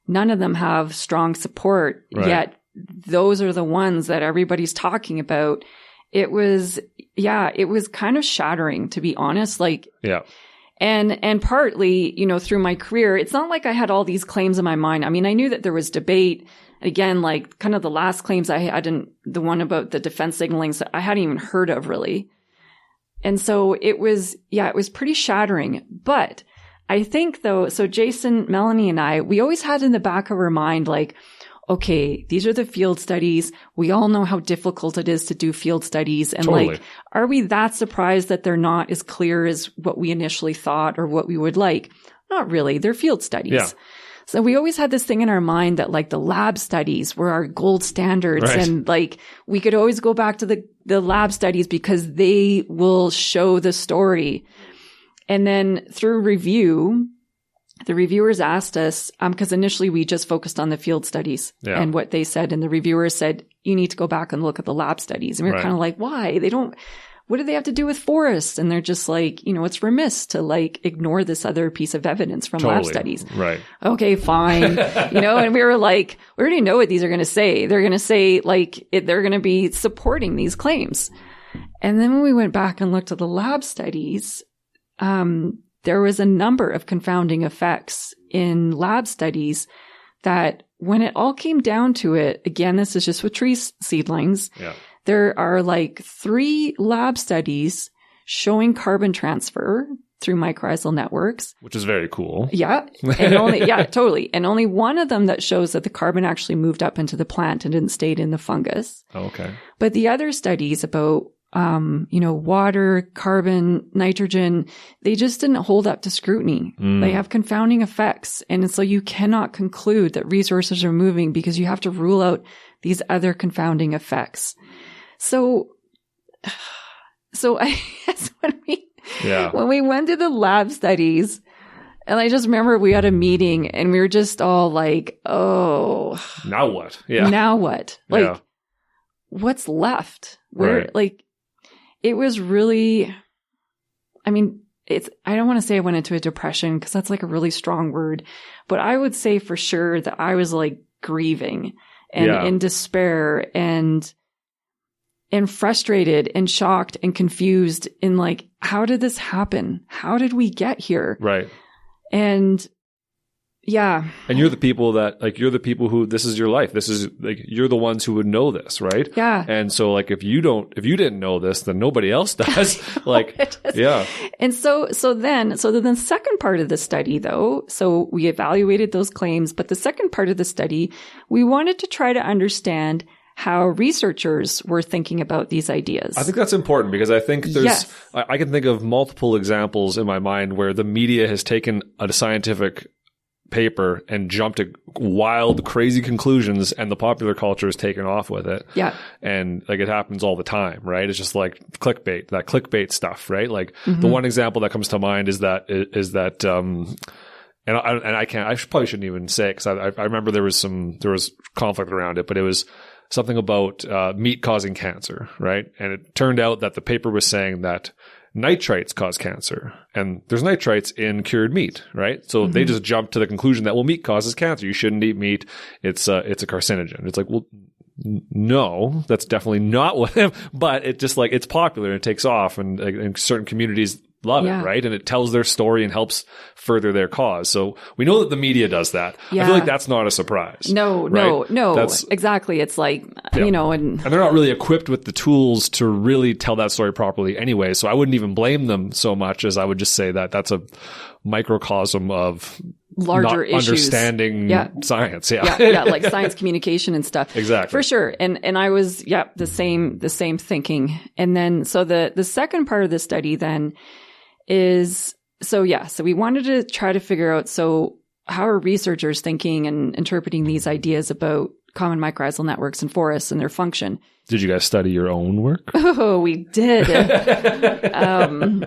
none of them have strong support, yet those are the ones that everybody's talking about. It was kind of shattering, to be honest. And partly, through my career, it's not like I had all these claims in my mind. I mean, I knew that there was debate. Again, like kind of the last claims I didn't, the one about the defense signaling, so I hadn't even heard of really. And so it was pretty shattering. But I think though, so Jason, Melanie, and I, we always had in the back of our mind, like, okay, these are the field studies. We all know how difficult it is to do field studies. And like, are we that surprised that they're not as clear as what we initially thought or what we would like? Not really. They're field studies. Yeah. So we always had this thing in our mind that like the lab studies were our gold standards. And like we could always go back to the lab studies because they will show the story. And then through review, the reviewers asked us, because initially we just focused on the field studies and what they said. And the reviewers said, you need to go back and look at the lab studies. And we were kind of like, why? What do they have to do with forests? And they're just like, it's remiss to like ignore this other piece of evidence from lab studies. Right. Okay, fine. And we were like, we already know what these are going to say. They're going to say like, they're going to be supporting these claims. And then when we went back and looked at the lab studies, there was a number of confounding effects in lab studies that when it all came down to it, again, this is just with tree seedlings. Yeah. There are like 3 lab studies showing carbon transfer through mycorrhizal networks. Which is very cool. Yeah. And totally. And only one of them that shows that the carbon actually moved up into the plant and didn't stay in the fungus. Oh, okay. But the other studies about, water, carbon, nitrogen, they just didn't hold up to scrutiny. They have confounding effects. And so you cannot conclude that resources are moving because you have to rule out these other confounding effects. So I guess when we went to the lab studies, and I just remember we had a meeting and we were just all like, oh. Now what? Yeah. Now what? Like, what's left? It was really, I mean, I don't want to say I went into a depression because that's like a really strong word, but I would say for sure that I was like grieving and in despair and frustrated and shocked and confused in like, how did this happen? How did we get here? Right. And and you're the people who, this is your life. This is like, you're the ones who would know this, right? Yeah. And so like, if you didn't know this, then nobody else does. And so then the second part of the study though, so we evaluated those claims, but the second part of the study, we wanted to try to understand how researchers were thinking about these ideas. I think that's important because I think I can think of multiple examples in my mind where the media has taken a scientific paper and jumped to wild, crazy conclusions, and the popular culture has taken off with it. Yeah. And like it happens all the time, right? It's just like that clickbait stuff, right? Like the one example that comes to mind is that I probably shouldn't even say it because I remember there was conflict around it, but it was something about meat causing cancer, right? And it turned out that the paper was saying that nitrites cause cancer, and there's nitrites in cured meat, right? So they just jumped to the conclusion that, well, meat causes cancer. You shouldn't eat meat. It's a carcinogen. It's like, well, no, that's definitely not what, but it just like, it's popular and it takes off. And in certain communities, love Yeah. it, right? And it tells their story and helps further their cause. So we know that the media does that. Yeah. I feel like that's not a surprise. No, right? That's, exactly. It's like, Yeah. you know, and they're not really equipped with the tools to really tell that story properly anyway. So I wouldn't even blame them so much as I would just say that that's a microcosm of larger not issues. understanding Yeah. science. yeah, like science communication and stuff. Exactly. For sure. And I was, the same thinking. And then, so the second part of the study then is, so we wanted to try to figure out, so how are researchers thinking and interpreting these ideas about common mycorrhizal networks and forests and their function? Did you guys study your own work? Oh, we did.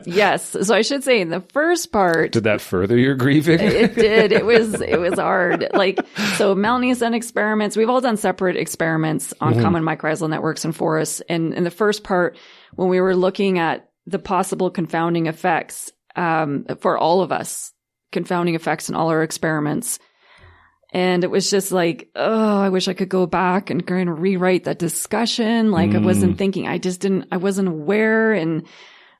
Yes. So I should say in the first part, Did that further your grieving? it did. It was hard. Like, so Melanie's done experiments. We've all done separate experiments on common mycorrhizal networks and forests. And in the first part, when we were looking at the possible confounding effects, for all of us, confounding effects in all our experiments. And it was just like, oh, I wish I could go back and kind of rewrite that discussion. Like I wasn't thinking, I wasn't aware.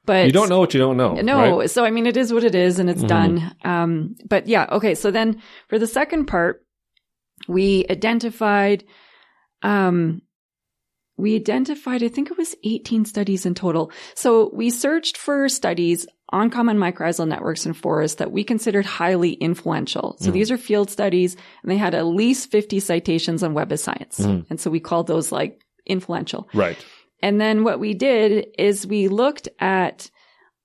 But you don't know what you don't know. No. Right? So, I mean, it is what it is and it's done. But yeah. Okay. So then for the second part, we identified, I think it was 18 studies in total. So we searched for studies on common mycorrhizal networks and forests that we considered highly influential. So these are field studies and they had at least 50 citations on Web of Science. And so we called those like influential. Right. And then what we did is we looked at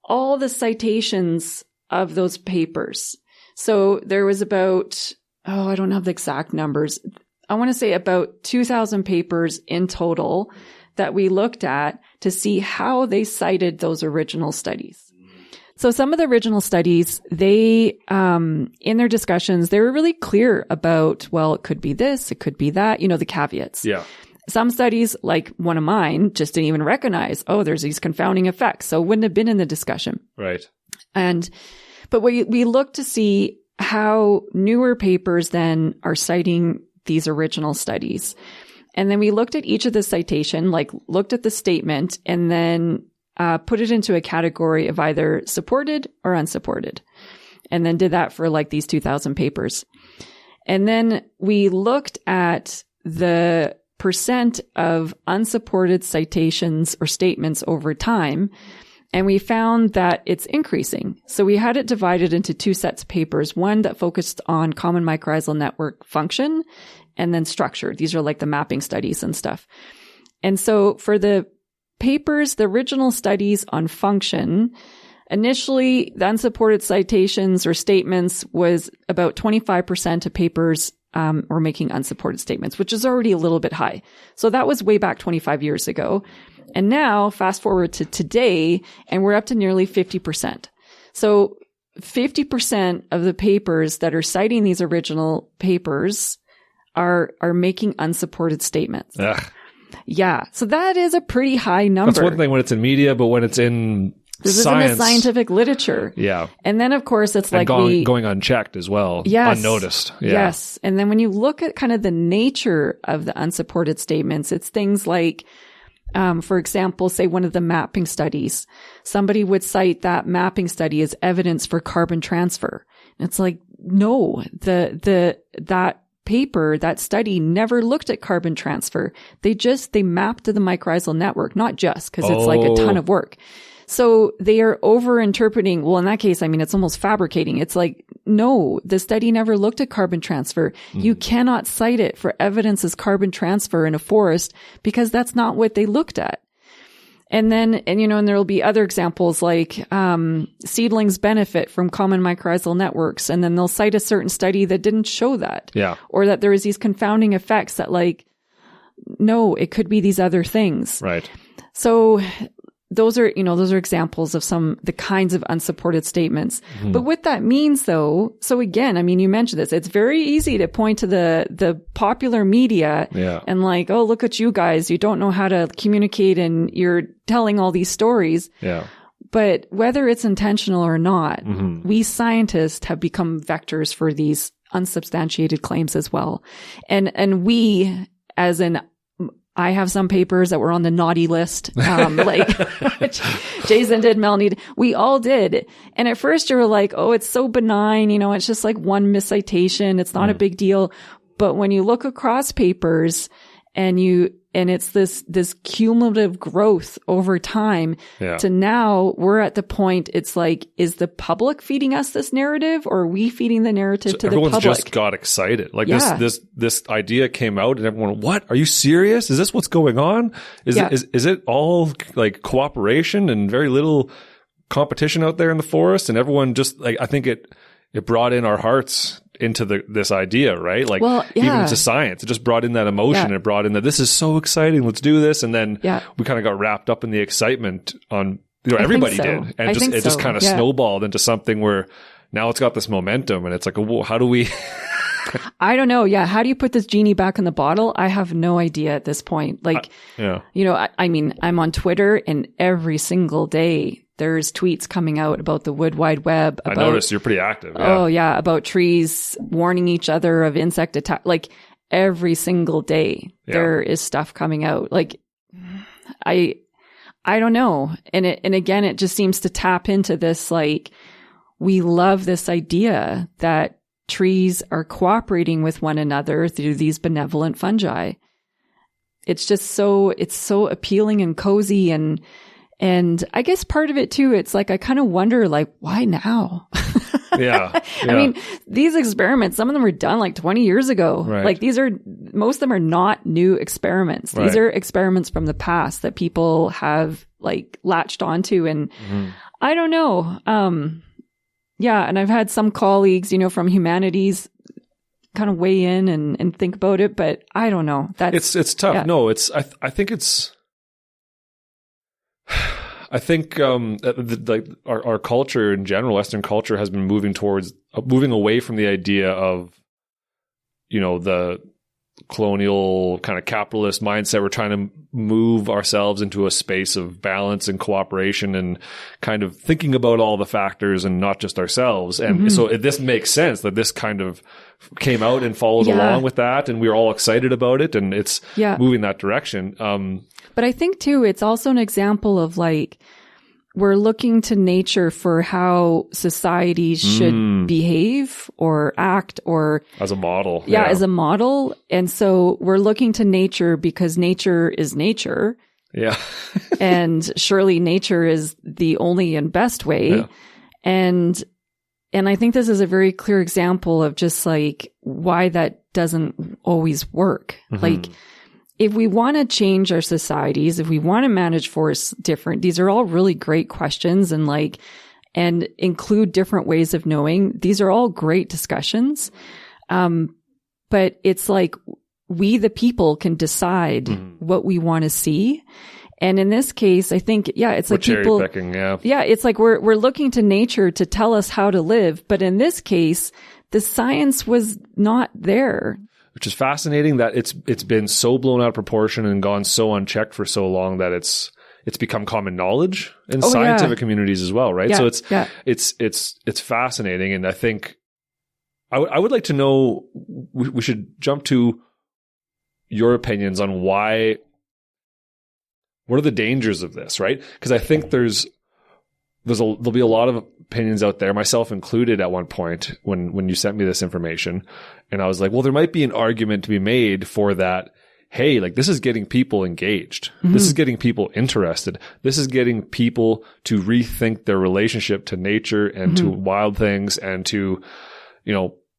all the citations of those papers. So there was about, I don't have the exact numbers. I want to say about 2,000 papers in total that we looked at to see how they cited those original studies. So some of the original studies, they, in their discussions, they were really clear about, well, it could be this, it could be that, the caveats. Yeah. Some studies, like one of mine, just didn't even recognize, there's these confounding effects. So it wouldn't have been in the discussion. Right. But we looked to see how newer papers then are citing these original studies. And then we looked at each of the citation, like looked at the statement and then put it into a category of either supported or unsupported. And then did that for like these 2,000 papers. And then we looked at the percent of unsupported citations or statements over time. And we found that it's increasing. So we had it divided into two sets of papers, one that focused on common mycorrhizal network function and then structure. These are like the mapping studies and stuff. And so for the papers, the original studies on function, initially the unsupported citations or statements was about 25% of papers were making unsupported statements, which is already a little bit high. So that was way back 25 years ago. And now fast forward to today and we're up to nearly 50%. So 50% of the papers that are citing these original papers are making unsupported statements. Ugh. Yeah. So that is a pretty high number. That's one thing when it's in media, but when it's in this science, is in the scientific literature. Yeah. And then of course it's like going unchecked as well. Yes. Unnoticed. Yeah. Yes. And then when you look at kind of the nature of the unsupported statements, it's things like, for example, say one of the mapping studies, somebody would cite that mapping study as evidence for carbon transfer. And it's like, no, that paper, that study never looked at carbon transfer. They mapped to the mycorrhizal network, not just because it's like a ton of work. So they are over-interpreting. Well, in that case, I mean, it's almost fabricating. It's like, no, the study never looked at carbon transfer. You cannot cite it for evidence as carbon transfer in a forest because that's not what they looked at. And then, and there will be other examples like, seedlings benefit from common mycorrhizal networks. And then they'll cite a certain study that didn't show that. Yeah. Or that there was these confounding effects that like, no, it could be these other things. Right. So those are examples of the kinds of unsupported statements. But what that means though, so again, I mean, you mentioned this, it's very easy to point to the popular media and like, oh, look at you guys. You don't know how to communicate and you're telling all these stories. Yeah. But whether it's intentional or not, we scientists have become vectors for these unsubstantiated claims as well. And we, as in I have some papers that were on the naughty list. Like Jason did, Melanie did. We all did. And at first you were like, oh, it's so benign. You know, it's just like one miscitation. It's not a big deal. But when you look across papers and it's this cumulative growth over time to now we're at the point, it's like, is the public feeding us this narrative or are we feeding the narrative to the public? Everyone's just got excited. Like this idea came out and everyone, what? Are you serious? Is this what's going on? Is it all like cooperation and very little competition out there in the forest? And everyone just like, I think it brought in our hearts into this idea, right? Like even into science, it just brought in that emotion. It brought in that this is so exciting. Let's do this. And then we kind of got wrapped up in the excitement on, everybody did. And it just kind of snowballed into something where now it's got this momentum and it's like, well, how do we? I don't know. Yeah. How do you put this genie back in the bottle? I have no idea at this point. Like, I mean, I'm on Twitter and every single day there's tweets coming out about the Wood Wide Web. I noticed you're pretty active. Yeah. Oh yeah. About trees warning each other of insect attack. Like every single day there is stuff coming out. Like I don't know. And again, it just seems to tap into this, like, we love this idea that trees are cooperating with one another through these benevolent fungi. It's just it's so appealing and cozy. And I guess part of it too, it's like, I kind of wonder, like, why now? Yeah. I mean, these experiments, some of them were done like 20 years ago. Right. Like most of them are not new experiments. These are experiments from the past that people have like latched onto. And I don't know. And I've had some colleagues, from humanities kind of weigh in and think about it, but I don't know. It's tough. Yeah. No, I think our culture in general, Western culture, has been moving away from the idea of, the colonial kind of capitalist mindset. We're trying to move ourselves into a space of balance and cooperation and kind of thinking about all the factors and not just ourselves. And so this makes sense that this kind of came out and followed along with that. And we were all excited about it and it's moving that direction. But I think too, it's also an example of like, we're looking to nature for how societies should behave or act or as a model. Yeah, as a model. And so we're looking to nature because nature is nature. Yeah. And surely nature is the only and best way. Yeah. And I think this is a very clear example of just like why that doesn't always work. Like, if we want to change our societies, if we want to manage forests different, these are all really great questions and include different ways of knowing. These are all great discussions. But it's like we, the people, can decide what we want to see. And in this case, I think, it's like people, it's like we're looking to nature to tell us how to live. But in this case, the science was not there. Which is fascinating that it's been so blown out of proportion and gone so unchecked for so long that it's become common knowledge in scientific communities as well, right? Yeah, so it's fascinating, and I think I would like to know. We should jump to your opinions on what are the dangers of this, right? Because I think there'll be a lot of opinions out there, myself included at one point when you sent me this information. And I was like, well, there might be an argument to be made for that. Hey, like this is getting people engaged. This is getting people interested. This is getting people to rethink their relationship to nature and to wild things and to,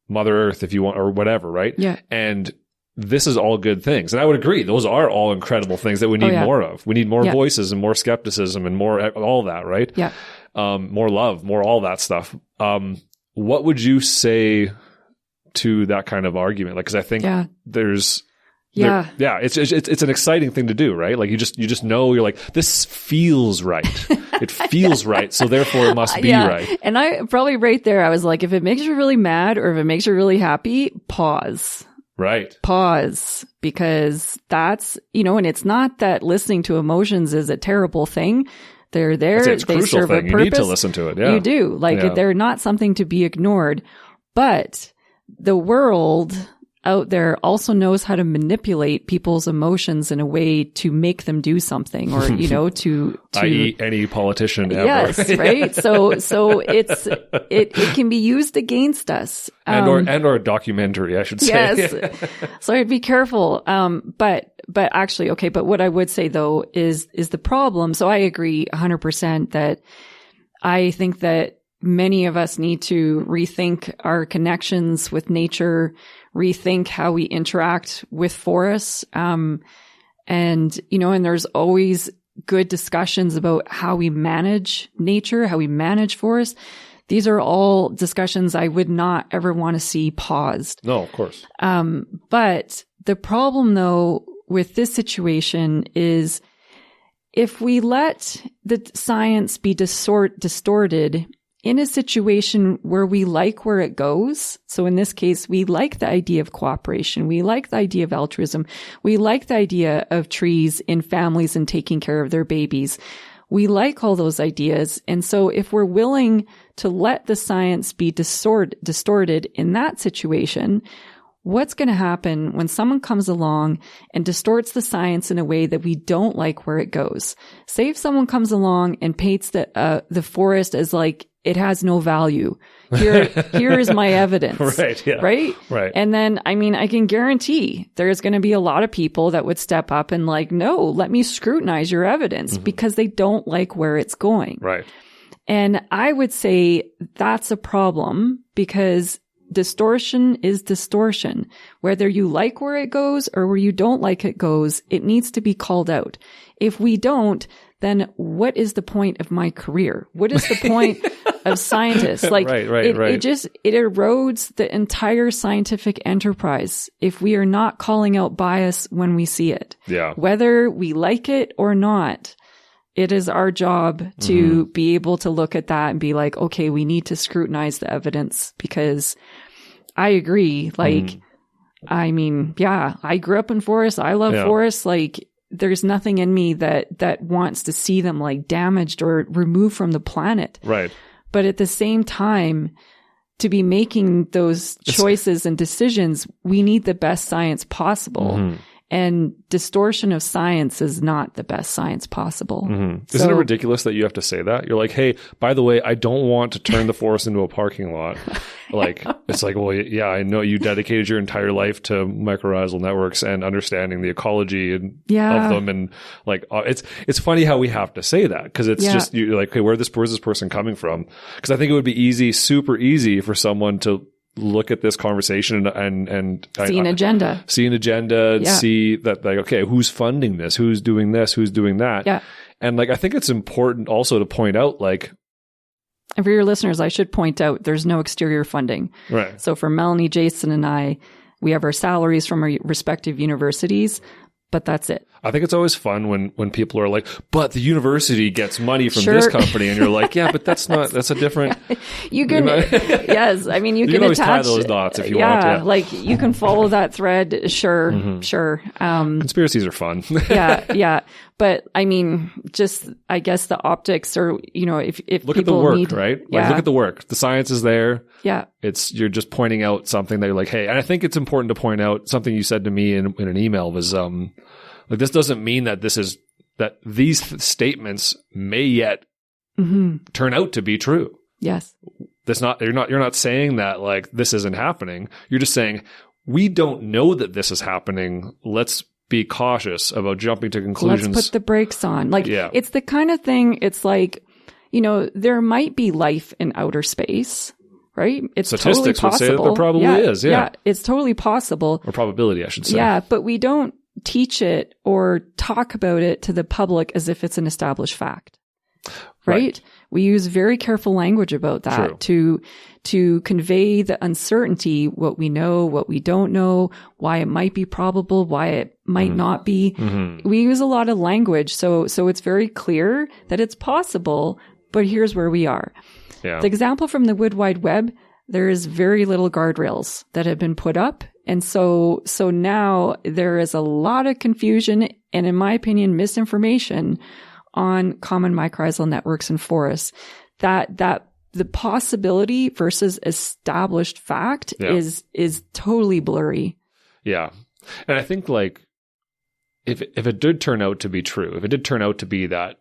Mother Earth, if you want, or whatever, right? Yeah. And this is all good things. And I would agree. Those are all incredible things that we need more of. We need more voices and more skepticism and more, all that, right? Yeah. More love, more all that stuff. What would you say to that kind of argument? Like, cause I think it's an exciting thing to do, right? Like you just know, you're like, this feels right. It feels right. So therefore it must be right. And I probably right there, I was like, if it makes you really mad or if it makes you really happy, pause. Right. Pause, because that's, and it's not that listening to emotions is a terrible thing. They're there. It's a crucial thing. You need to listen to it. Yeah. You do. Like they're not something to be ignored, but the world, out there also knows how to manipulate people's emotions in a way to make them do something, or, to i.e. any politician ever. Yes, right? So it can be used against us. or a documentary, I should say. Yes. So I'd be careful. But actually, okay, but what I would say though is the problem. So I agree 100% that I think that many of us need to rethink our connections with nature, rethink how we interact with forests. And there's always good discussions about how we manage nature, how we manage forests. These are all discussions I would not ever want to see paused. No, of course. But the problem though with this situation is if we let the science be distorted in a situation where we like where it goes. So in this case, we like the idea of cooperation. We like the idea of altruism. We like the idea of trees in families and taking care of their babies. We like all those ideas. And so if we're willing to let the science be distorted in that situation, what's going to happen when someone comes along and distorts the science in a way that we don't like where it goes? Say if someone comes along and paints the forest as like it has no value. Here is my evidence. Right. Yeah. Right. Right. And then, I can guarantee there's going to be a lot of people that would step up and like, no, let me scrutinize your evidence because they don't like where it's going. Right. And I would say that's a problem because distortion is distortion. Whether you like where it goes or where you don't like it goes, it needs to be called out. If we don't, then what is the point of my career? What is the point of scientists? Like, right. it erodes the entire scientific enterprise if we are not calling out bias when we see it. Yeah. Whether we like it or not, it is our job to be able to look at that and be like, okay, we need to scrutinize the evidence because I agree. Like, I grew up in forests. I love forests. Like, there's nothing in me that wants to see them like damaged or removed from the planet. Right. But at the same time, to be making those choices and decisions, we need the best science possible. And distortion of science is not the best science possible. Isn't it ridiculous that you have to say that? You're like, hey, by the way, I don't want to turn the forest into a parking lot. Like, it's like, well, yeah, I know you dedicated your entire life to mycorrhizal networks and understanding the ecology of them. And like, it's funny how we have to say that because it's just, you're like, hey, where's this person coming from? Because I think it would be super easy for someone to look at this conversation and see an agenda, and see that like, okay, who's funding this? Who's doing this? Who's doing that? Yeah. And like, I think it's important also to point out, like, and for your listeners, I should point out there's no exterior funding. Right. So for Melanie, Jason, and I, we have our salaries from our respective universities, but that's it. I think it's always fun when people are like, but the university gets money from this company. And you're like, yeah, but that's a different. You can, yes. I mean, you can always attach tie those dots if you want to. Like you can follow that thread. Sure. Conspiracies are fun. yeah. But I mean, just, I guess the optics or, if look people at the work, need, right? Yeah. Like, look at the work. The science is there. Yeah. You're just pointing out something that you're like, hey, and I think it's important to point out something you said to me in an email was, like, this doesn't mean that that these statements may yet turn out to be true. Yes. You're not saying that like this isn't happening. You're just saying we don't know that this is happening. Let's be cautious about jumping to conclusions. Let's put the brakes on. Like, it's the kind of thing, it's like, there might be life in outer space, right? It's totally possible. Would say that there probably is. Yeah. It's totally possible. Or probability, I should say. Yeah. But we don't teach it or talk about it to the public as if it's an established fact. Right? We use very careful language about that to convey the uncertainty, what we know, what we don't know, why it might be probable, why it might not be. We use a lot of language. So it's very clear that it's possible, but here's where we are. Yeah. The example from the Wood Wide Web, there is very little guardrails that have been put up. And so now there is a lot of confusion and, in my opinion, misinformation on common mycorrhizal networks and forests that the possibility versus established fact is totally blurry. Yeah. And I think like, if it did turn out to be true, if it did turn out to be that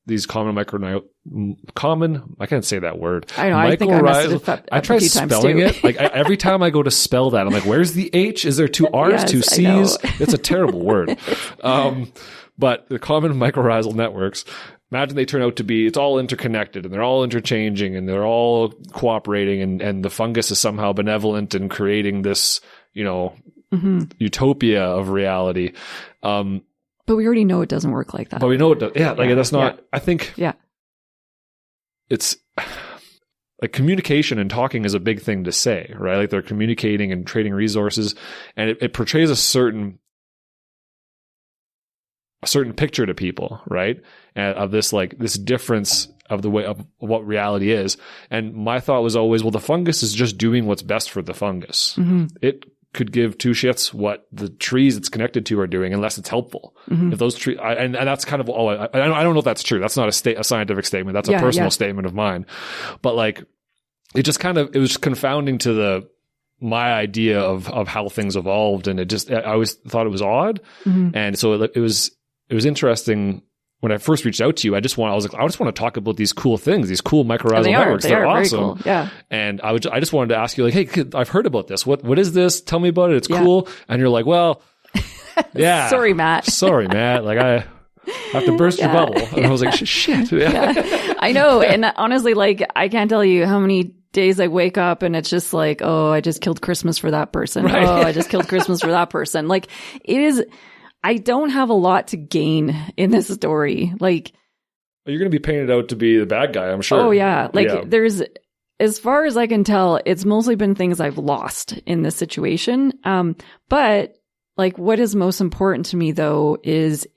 these common, I can't say that word. I know. I think I messed it up I try spelling it. Like every time I go to spell that, I'm like, where's the H? Is there 2 R's, yes, 2 C's? It's a terrible word. But the common mycorrhizal networks, imagine they turn out to be, it's all interconnected and they're all interchanging and they're all cooperating and the fungus is somehow benevolent in creating this, utopia of reality. But we already know it doesn't work like that. But we know it does. Yeah. Like that's not, I think it's like communication and talking is a big thing to say, right? Like they're communicating and trading resources and it portrays a certain picture to people, right? And of this, like this difference of the way of what reality is. And my thought was always, well, the fungus is just doing what's best for the fungus. It could give 2 shits what the trees it's connected to are doing unless it's helpful. If those trees, and that's kind of all, I don't know if that's true. That's not a scientific statement. That's a personal statement of mine. But like, it just kind of, it was confounding to my idea of how things evolved. And I always thought it was odd. And so it was interesting. When I first reached out to you, I just want to talk about these cool things, these cool mycorrhizal networks. They're awesome. Cool. Yeah. And I just wanted to ask you, like, hey, I've heard about this. What is this? Tell me about it. It's cool. And you're like, well, yeah. Sorry, Matt. Like I have to burst your bubble. And I was like, shit. Yeah. I know. And honestly, like, I can't tell you how many days I wake up and it's just like, oh, I just killed Christmas for that person. Right. Oh, I just killed Christmas for that person. Like, it is. I don't have a lot to gain in this story. Like, you're going to be painted out to be the bad guy, I'm sure. Oh yeah. Like there's, as far as I can tell, it's mostly been things I've lost in this situation. But like what is most important to me though is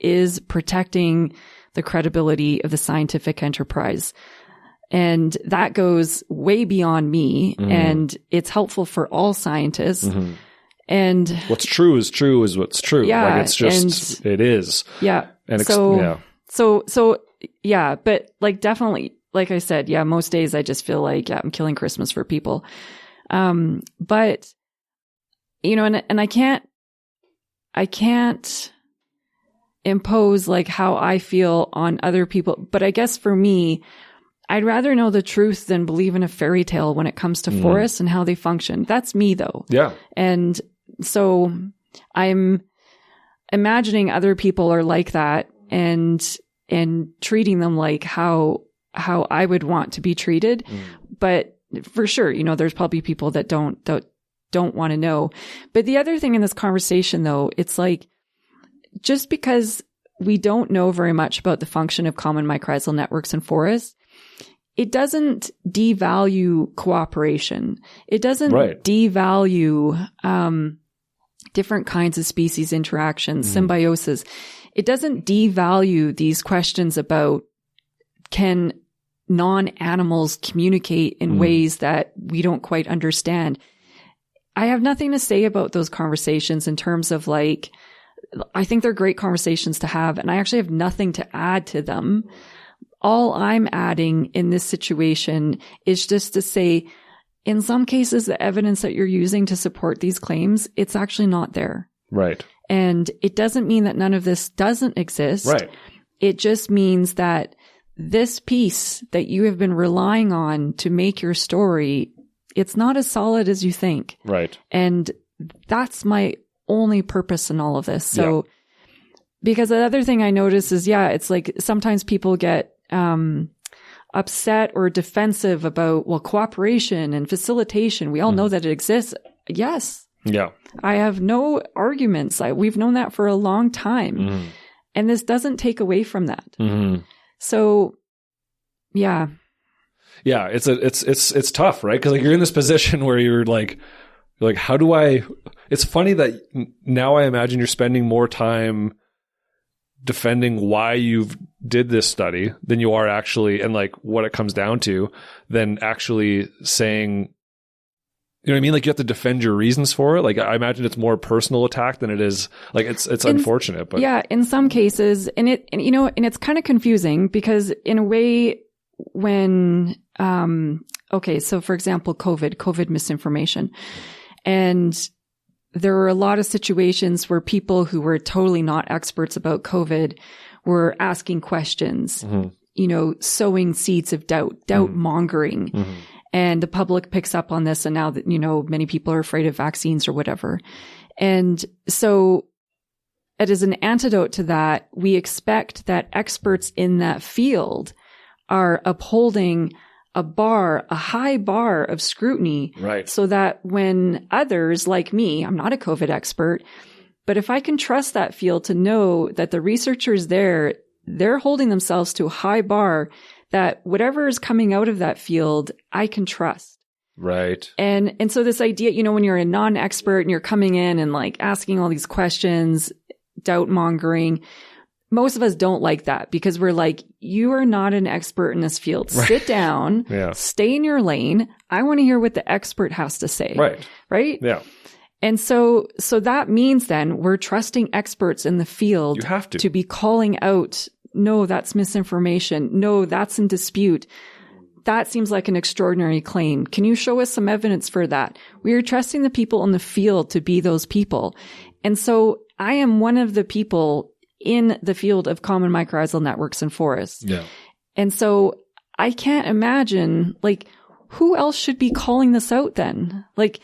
protecting the credibility of the scientific enterprise. And that goes way beyond me and it's helpful for all scientists. And what's true is what's true. Yeah. Like it's just, it is. Yeah. And so, but like definitely, like I said, most days I just feel like, I'm killing Christmas for people. But, and I can't impose like how I feel on other people. But I guess for me, I'd rather know the truth than believe in a fairy tale when it comes to forests and how they function. That's me though. Yeah. And so I'm imagining other people are like that and treating them like how I would want to be treated. But for sure, there's probably people that don't want to know. But the other thing in this conversation though, it's like, just because we don't know very much about the function of common mycorrhizal networks in forests, it doesn't devalue cooperation. It doesn't devalue different kinds of species interactions, symbiosis. It doesn't devalue these questions about can non-animals communicate in ways that we don't quite understand. I have nothing to say about those conversations in terms of like, I think they're great conversations to have, and I actually have nothing to add to them. All I'm adding in this situation is just to say, in some cases, the evidence that you're using to support these claims, it's actually not there. Right. And it doesn't mean that none of this doesn't exist. Right. It just means that this piece that you have been relying on to make your story, it's not as solid as you think. Right. And that's my only purpose in all of this. So, because the other thing I notice is, it's like sometimes people get upset or defensive about, well, cooperation and facilitation. We all know that it exists. Yes. Yeah. I have no arguments. We've known that for a long time. And this doesn't take away from that. So, yeah. Yeah. It's tough, right? Because like you're in this position where you're like, how do I, it's funny that now I imagine you're spending more time defending why you've did this study than you are actually, and like what it comes down to, than actually saying, you know what I mean? Like you have to defend your reasons for it. Like I imagine it's more personal attack than it is, like it's unfortunate, but yeah, in some cases, and it's kind of confusing because in a way when, so for example, COVID misinformation, and there were a lot of situations where people who were totally not experts about COVID were asking questions, you know, sowing seeds of doubt mongering. And the public picks up on this. And now that, you know, many people are afraid of vaccines or whatever. And so as an antidote to that, we expect that experts in that field are upholding a high bar of scrutiny. Right. So that when others like me, I'm not a COVID expert, but if I can trust that field to know that the researchers there, they're holding themselves to a high bar, that whatever is coming out of that field, I can trust. Right. And so this idea, you know, when you're a non-expert and you're coming in and like asking all these questions, doubt mongering, most of us don't like that because we're like, you are not an expert in this field. Right. Sit down, stay in your lane. I want to hear what the expert has to say. Right. Right. Yeah. And so that means then we're trusting experts in the field. You have to be calling out, no, that's misinformation. No, that's in dispute. That seems like an extraordinary claim. Can you show us some evidence for that? We are trusting the people in the field to be those people. And so I am one of the people in the field of common mycorrhizal networks and forests. Yeah. And so I can't imagine, like, who else should be calling this out then? Like,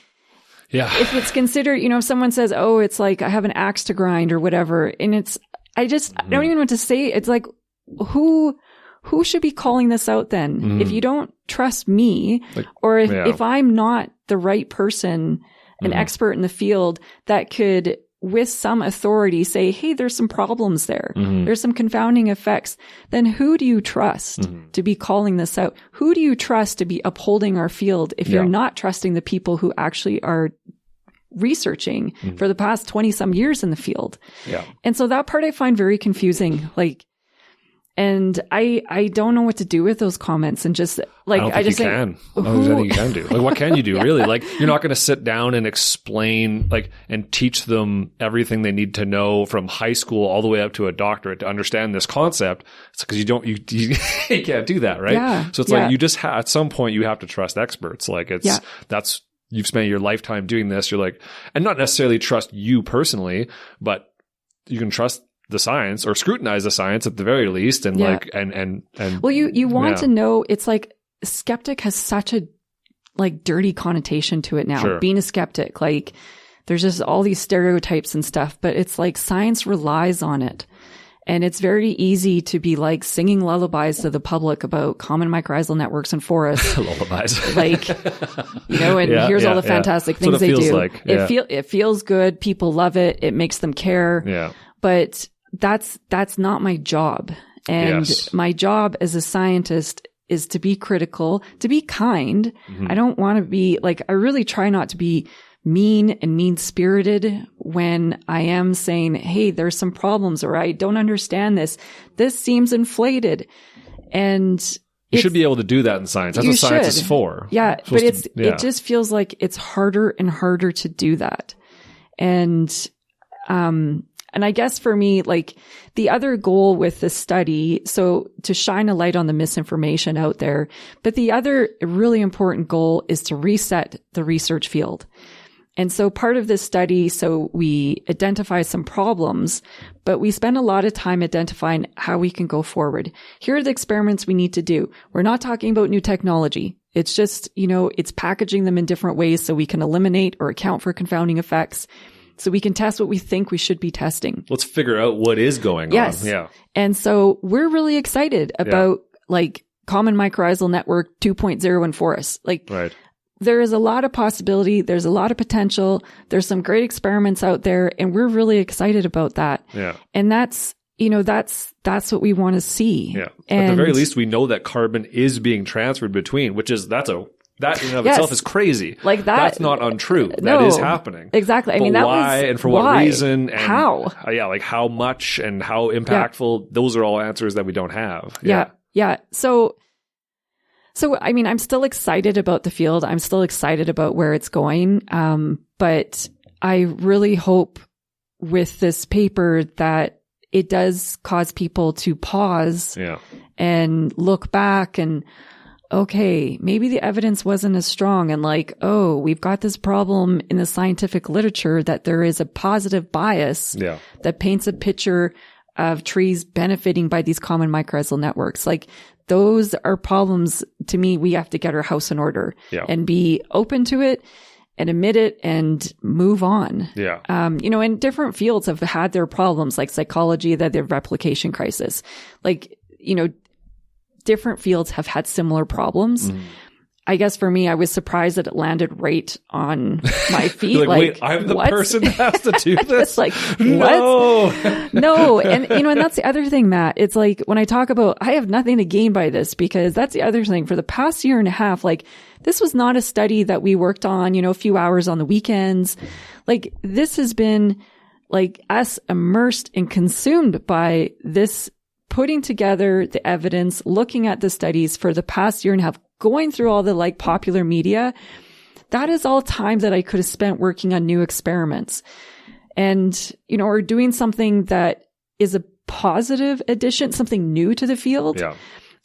yeah, if it's considered, you know, if someone says, oh, it's like I have an axe to grind or whatever, and I don't even know what to say. It's like, who should be calling this out then? If you don't trust me, like, or if I'm not the right person, an expert in the field that could, with some authority, say, hey, there's some problems there. There's some confounding effects. Then who do you trust to be calling this out? Who do you trust to be upholding our field if you're not trusting the people who actually are researching for the past 20 some years in the field? Yeah. And so that part I find very confusing. Like, and I don't know what to do with those comments, and just like, I don't think there's anything you can do. Like, what can you do really? Like, you're not going to sit down and explain, like, and teach them everything they need to know from high school all the way up to a doctorate to understand this concept. It's because you can't do that. Right. Yeah. So it's like, you just at some point you have to trust experts. Like you've spent your lifetime doing this. You're like, and not necessarily trust you personally, but you can trust the science or scrutinize the science at the very least. And like, and well, you want to know, it's like skeptic has such a like dirty connotation to it now. Sure. Being a skeptic, like there's just all these stereotypes and stuff, but it's like science relies on it. And it's very easy to be like singing lullabies to the public about common mycorrhizal networks and forests. Lullabies. Like, you know, and here's all the fantastic things they do. Like. It feels good. People love it. It makes them care. Yeah. But that's not my job. And my job as a scientist is to be critical, to be kind. I don't want to be like, I really try not to be mean and mean-spirited when I am saying, hey, there's some problems, or I don't understand this. This seems inflated. And you should be able to do that in science. That's what science is for. Yeah. But it just feels like it's harder and harder to do that. And I guess for me, like the other goal with the study, so to shine a light on the misinformation out there, but the other really important goal is to reset the research field. And so part of this study, so we identify some problems, but we spend a lot of time identifying how we can go forward. Here are the experiments we need to do. We're not talking about new technology. It's just, you know, it's packaging them in different ways so we can eliminate or account for confounding effects. So we can test what we think we should be testing. Let's figure out what is going on. Yeah. And so we're really excited about like Common Mycorrhizal Network 2.0 in forests. Like there is a lot of possibility. There's a lot of potential. There's some great experiments out there, and we're really excited about that. Yeah. And that's, you know, that's what we want to see. Yeah. At the very least, we know that carbon is being transferred between, that in and of itself is crazy. Like that. That's not untrue. That is happening. Exactly. I mean, that why and for what reason and how? Like how much and how impactful. Those are all answers that we don't have. Yeah. So I mean, I'm still excited about the field. I'm still excited about where it's going. But I really hope with this paper that it does cause people to pause and look back and okay, maybe the evidence wasn't as strong, and like, oh, we've got this problem in the scientific literature that there is a positive bias that paints a picture of trees benefiting by these common mycorrhizal networks. Like, those are problems. To me, we have to get our house in order and be open to it and admit it and move on. Yeah. And different fields have had their problems, like psychology, that they have replication crisis. Like, different fields have had similar problems. I guess for me, I was surprised that it landed right on my feet. Like, wait, I'm the person that has to do this? Like, what? No. No. And, and that's the other thing, Matt. It's like, when I talk about, I have nothing to gain by this, because that's the other thing. For the past year and a half, like, this was not a study that we worked on, a few hours on the weekends. Like, this has been like us immersed and consumed by this, putting together the evidence, looking at the studies for the past year and a half, going through all the like popular media. That is all time that I could have spent working on new experiments and, or doing something that is a positive addition, something new to the field. Yeah.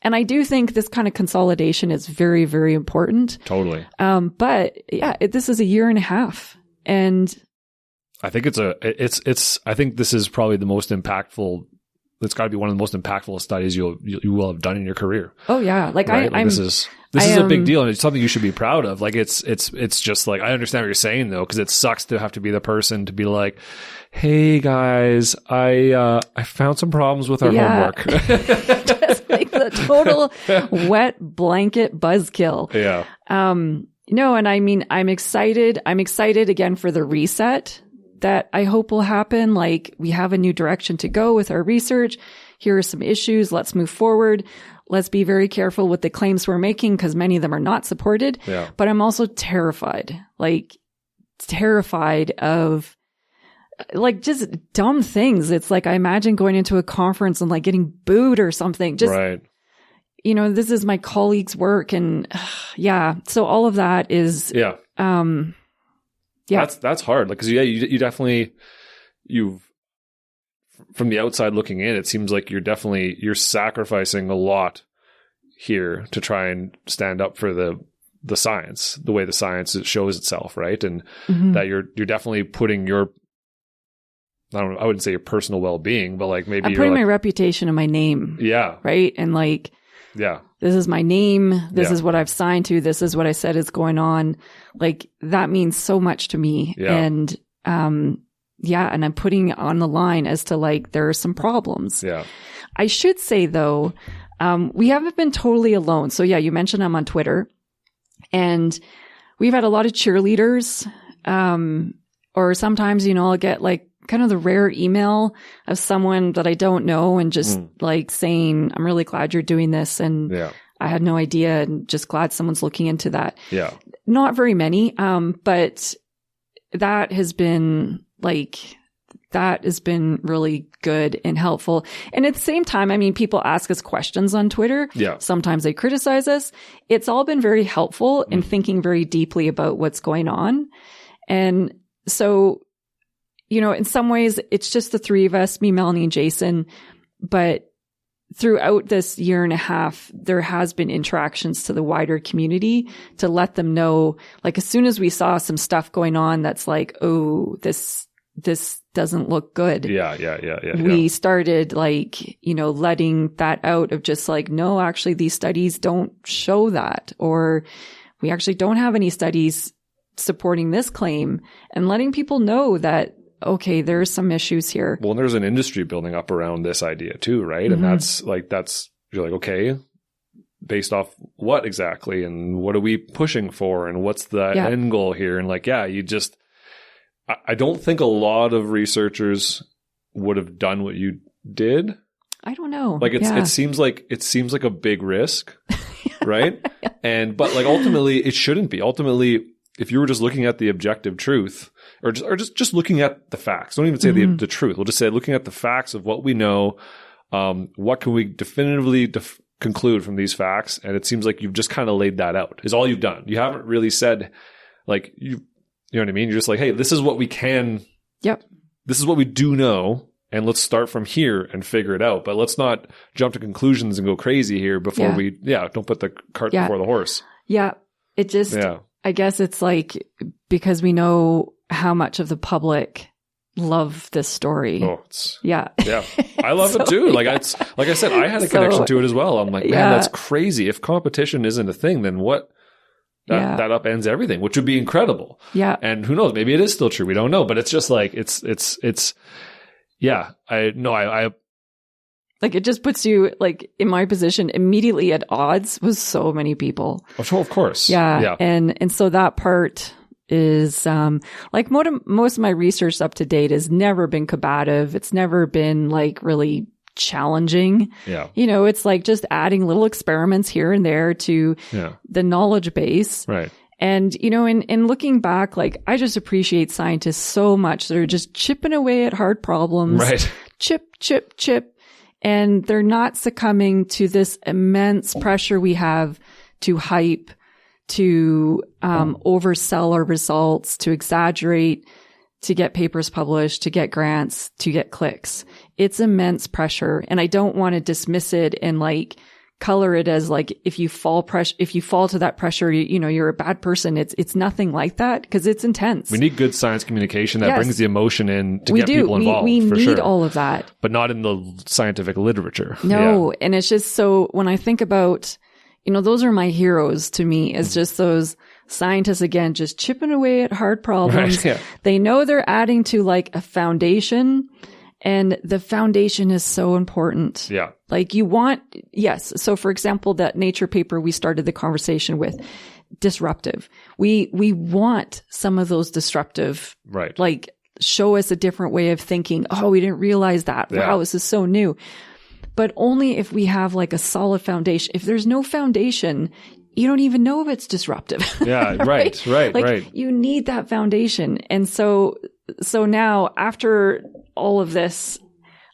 And I do think this kind of consolidation is very, very important. Totally. But yeah, this is a year and a half, and I think I think this is probably the most impactful. It's got to be one of the most impactful studies you will have done in your career. Oh yeah, like right? This is a big deal, and it's something you should be proud of. Like, it's just like, I understand what you're saying though, because it sucks to have to be the person to be like, hey guys, I found some problems with our homework. Just like the total wet blanket buzzkill. Yeah. No, and I mean, I'm excited. I'm excited again for the reset that I hope will happen. Like, we have a new direction to go with our research. Here are some issues. Let's move forward. Let's be very careful with the claims we're making, because many of them are not supported. Yeah. But I'm also terrified of like just dumb things. It's like, I imagine going into a conference and like getting booed or something. Just, right. This is my colleague's work. And so all of that is, that's hard. Like, 'cause you definitely, from the outside looking in, it seems like you're sacrificing a lot here to try and stand up for the science, the way the science shows itself, right? And that you're definitely putting your, I wouldn't say your personal well-being, but like maybe I'm putting my reputation and my name. Yeah. Right. And like, this is my name. This is what I've signed to. This is what I said is going on. Like, that means so much to me. Yeah. And, and I'm putting it on the line as to like, there are some problems. Yeah. I should say though, we haven't been totally alone. So yeah, you mentioned I'm on Twitter, and we've had a lot of cheerleaders. Or sometimes, I'll get like kind of the rare email of someone that I don't know and just like saying, I'm really glad you're doing this. And I had no idea, and just glad someone's looking into that. Yeah. Not very many. But that has been really good and helpful. And at the same time, I mean, people ask us questions on Twitter. Yeah. Sometimes they criticize us. It's all been very helpful in thinking very deeply about what's going on. And so, in some ways it's just the three of us, me, Melanie, and Jason. But throughout this year and a half, there has been interactions to the wider community to let them know, like, as soon as we saw some stuff going on that's like, oh, this doesn't look good. We started like, letting that out of just like, no, actually these studies don't show that, or we actually don't have any studies supporting this claim, and letting people know that, okay, there's some issues here. Well, and there's an industry building up around this idea too, right? And you're like, okay, based off what exactly, and what are we pushing for, and what's the end goal here? And like, I don't think a lot of researchers would have done what you did. I don't know. Like, it seems like a big risk, right? But like, ultimately it shouldn't be. Ultimately, if you were just looking at the objective truth, or just looking at the facts, don't even say the truth. We'll just say looking at the facts of what we know, what can we definitively conclude from these facts? And it seems like you've just kind of laid that out, is all you've done. You haven't really said, like, you know what I mean? You're just like, hey, this is what we can. Yep. This is what we do know, and let's start from here and figure it out. But let's not jump to conclusions and go crazy here before don't put the cart before the horse. Yeah. It just, I guess it's like, because we know how much of the public love this story. Oh, yeah. I love it too. Like I said, I had a connection to it as well. I'm like, man, that's crazy. If competition isn't a thing, then what? That upends everything, which would be incredible. Yeah. And who knows? Maybe it is still true. We don't know. But it's just like, I like, it just puts you, like, in my position immediately at odds with so many people. Oh, of course. Yeah. And so that part is, like, most of my research up to date has never been combative. It's never been, like, really challenging. Yeah. You know, it's like just adding little experiments here and there to the knowledge base. Right. And, you know, in looking back, like, I just appreciate scientists so much. They're just chipping away at hard problems. Right. Chip. And they're not succumbing to this immense pressure we have to hype, to oversell our results, to exaggerate, to get papers published, to get grants, to get clicks. It's immense pressure. And I don't want to dismiss it and like color it as like, if you fall to that pressure, you know, you're a bad person. It's nothing like that, because it's intense. We need good science communication that brings the emotion in to get people involved. We need all of that. But not in the scientific literature. No. Yeah. And it's just so, when I think about, you know, those are my heroes to me. It's just those scientists, again, just chipping away at hard problems. Right, yeah. They know they're adding to like a foundation, and the foundation is so important. Yeah. Like so for example, that Nature paper we started the conversation with, disruptive. We want some of those disruptive, right? Like, show us a different way of thinking. Oh, we didn't realize that. Yeah. Wow, this is so new. But only if we have like a solid foundation. If there's no foundation, you don't even know if it's disruptive. Yeah, right. Like, you need that foundation. And so now, after all of this,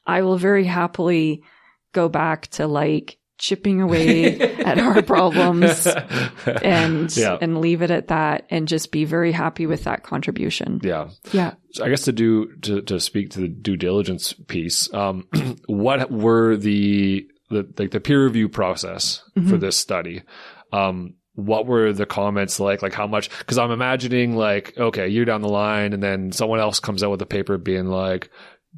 I will very happily go back to like chipping away at hard problems and leave it at that, and just be very happy with that contribution. Yeah. Yeah. So I guess to speak to the due diligence piece, what were the peer review process for this study? What were the comments like? Like, how much? Because I'm imagining like, okay, you're down the line, and then someone else comes out with a paper being like,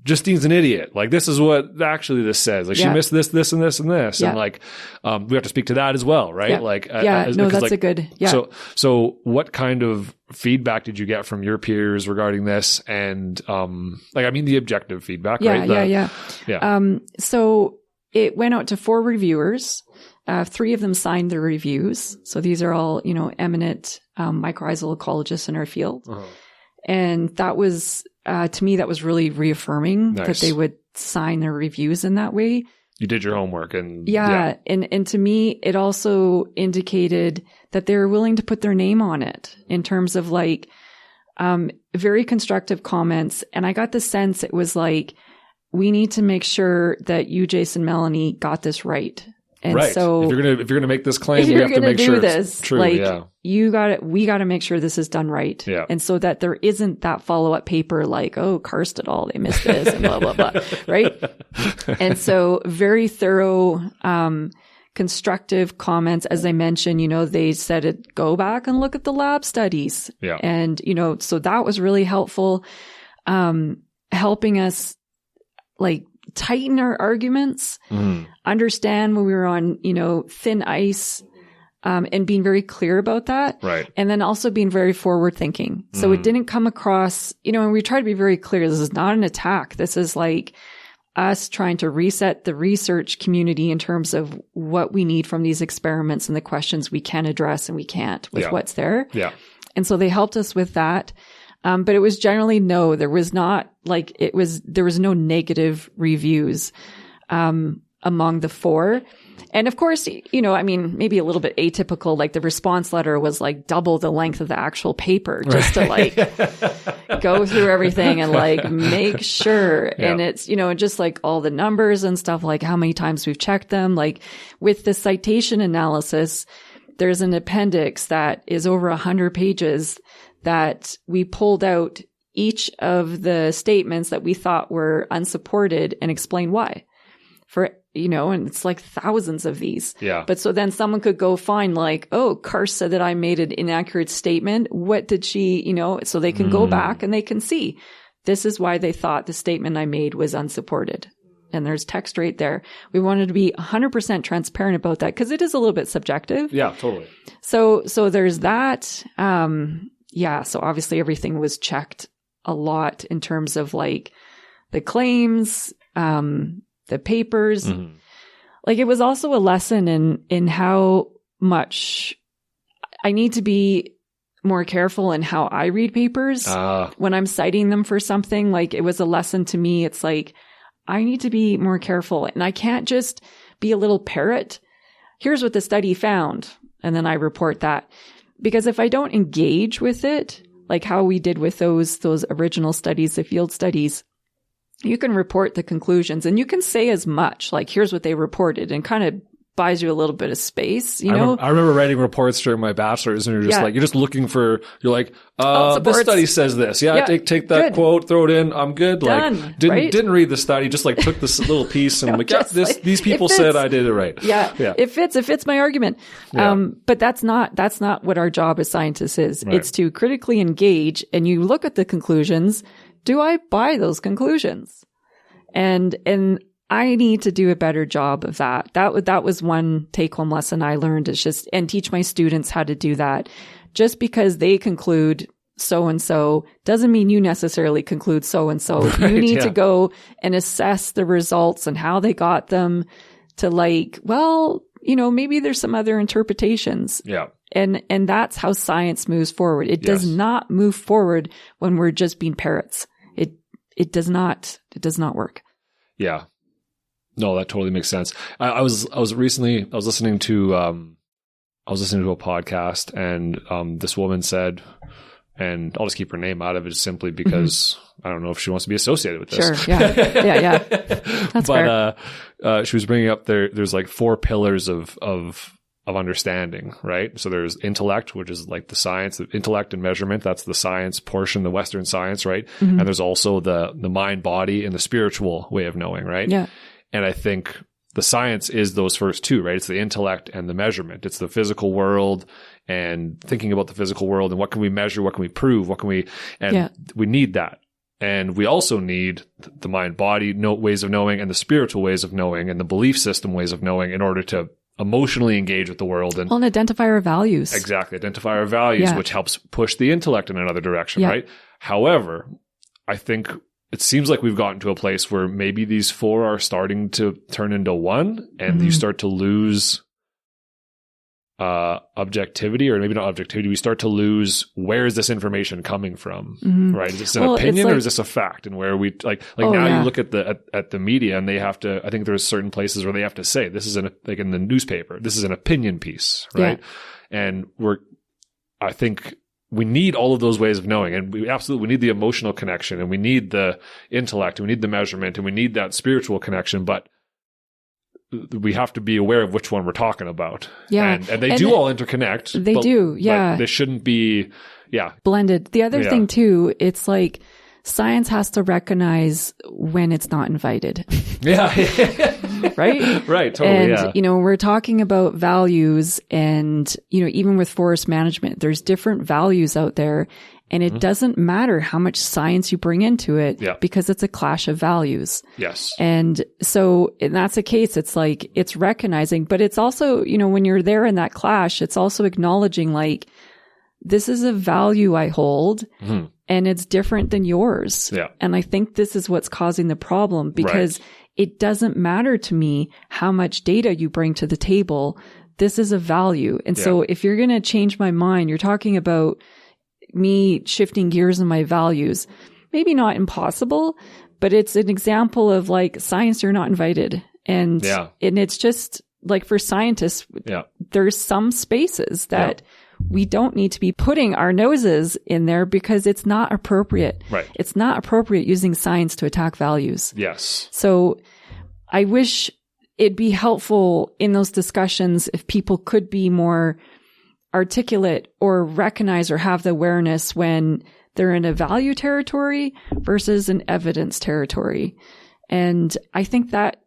Justine's an idiot. Like, this is what actually this says. Like, she missed this, this, and this, and this. Yeah. And like, we have to speak to that as well, right? Yeah. Like, that's like, a good, So what kind of feedback did you get from your peers regarding this? And, the objective feedback, right? So it went out to 4 reviewers. 3 of them signed their reviews. So these are all, you know, eminent mycorrhizal ecologists in our field. Uh-huh. And that was, to me, that was really reaffirming that they would sign their reviews in that way. You did your homework and And to me, it also indicated that they were willing to put their name on it in terms of like, very constructive comments. And I got the sense it was like, we need to make sure that you, Jason, Melanie, got this right. And so if you're gonna make this claim, you have to make sure it's true. Like, we got to make sure this is done right. Yeah. And so that there isn't that follow-up paper like, oh, Karst et al., they missed this and blah, blah, blah. Right. And so very thorough, constructive comments. As I mentioned, you know, they said go back and look at the lab studies. Yeah. And, you know, so that was really helpful, helping us like tighten our arguments, understand when we were on, you know, thin ice, and being very clear about that. Right. And then also being very forward thinking. So it didn't come across, you know, and we try to be very clear. This is not an attack. This is like us trying to reset the research community in terms of what we need from these experiments and the questions we can address and we can't with what's there. Yeah. And so they helped us with that. But it was generally there was no negative reviews, among the 4. And of course, you know, I mean, maybe a little bit atypical, like the response letter was like double the length of the actual paper just to like go through everything and like make sure. Yeah. And it's, you know, just like all the numbers and stuff, like how many times we've checked them, like with the citation analysis, there's an appendix that is over 100 pages that we pulled out each of the statements that we thought were unsupported and explain why. And it's like thousands of these. Yeah. But so then someone could go find like, oh, Karst said that I made an inaccurate statement. What did she, so they can go back and they can see this is why they thought the statement I made was unsupported. And there's text right there. We wanted to be 100% transparent about that because it is a little bit subjective. Yeah, totally. So there's that. So obviously everything was checked a lot in terms of like the claims, the papers. Mm-hmm. Like it was also a lesson in how much I need to be more careful in how I read papers when I'm citing them for something. Like it was a lesson to me. It's like, I need to be more careful and I can't just be a little parrot. Here's what the study found. And then I report that, because if I don't engage with it, like how we did with those original studies, the field studies, you can report the conclusions and you can say as much, like, here's what they reported, and kind of buys you a little bit of space, I remember writing reports during my bachelor's, and you're just looking for, this study says this. Yeah. Take that quote, throw it in. I'm good. Done, didn't read the study, just like took this little piece and these people said I did it right. Yeah. It fits my argument. Yeah. But that's not what our job as scientists is. Right. It's to critically engage, and you look at the conclusions. Do I buy those conclusions? And I need to do a better job of that. That was one take-home lesson I learned, is and teach my students how to do that. Just because they conclude so-and-so doesn't mean you necessarily conclude so-and-so. Right, you need to go and assess the results and how they got them to maybe there's some other interpretations. Yeah. And that's how science moves forward. It does not move forward when we're just being parrots. It does not work. Yeah. No, that totally makes sense. I was listening to a podcast, and this woman said, and I'll just keep her name out of it simply because I don't know if she wants to be associated with this. Sure. Yeah. That's fair. She was bringing up there's like 4 pillars of understanding, right? So there's intellect, which is like the science, intellect and measurement. That's the science portion, the Western science, right? Mm-hmm. And there's also the mind, body, and the spiritual way of knowing, right? Yeah. And I think the science is those first 2, right? It's the intellect and the measurement. It's the physical world and thinking about the physical world and what can we measure, what can we prove, we need that. And we also need the mind, body ways of knowing, and the spiritual ways of knowing, and the belief system ways of knowing, in order to emotionally engage with the world and identify our values. Exactly. Identify our values, which helps push the intellect in another direction, right? However, I think it seems like we've gotten to a place where maybe these 4 are starting to turn into one, and you start to lose objectivity, or maybe not objectivity. We start to lose, where is this information coming from, right? Is this an opinion, or is this a fact? And where we you look at the media, and they have to, I think there's certain places where they have to say, this is like in the newspaper, this is an opinion piece, right? Yeah. And I think we need all of those ways of knowing, and we need the emotional connection, and we need the intellect, and we need the measurement, and we need that spiritual connection, but we have to be aware of which one we're talking about. Yeah. And they do all interconnect. They do. Yeah. But they shouldn't be, blended. The other thing too, it's like science has to recognize when it's not invited. Yeah. Right? Right. Totally. And, we're talking about values, and, even with forest management, there's different values out there. And it doesn't matter how much science you bring into it, because it's a clash of values. Yes. And so that's the case. It's like, it's recognizing, but it's also, when you're there in that clash, it's also acknowledging, like, this is a value I hold, and it's different than yours. Yeah. And I think this is what's causing the problem, because it doesn't matter to me how much data you bring to the table. This is a value. And so if you're going to change my mind, you're talking about me shifting gears in my values. Maybe not impossible, but it's an example of, like, science, you're not invited. And it's just like, for scientists, there's some spaces that we don't need to be putting our noses in there, because it's not appropriate. Right. It's not appropriate using science to attack values. Yes. So I wish it'd be helpful in those discussions if people could be more articulate or recognize or have the awareness when they're in a value territory versus an evidence territory. And I think that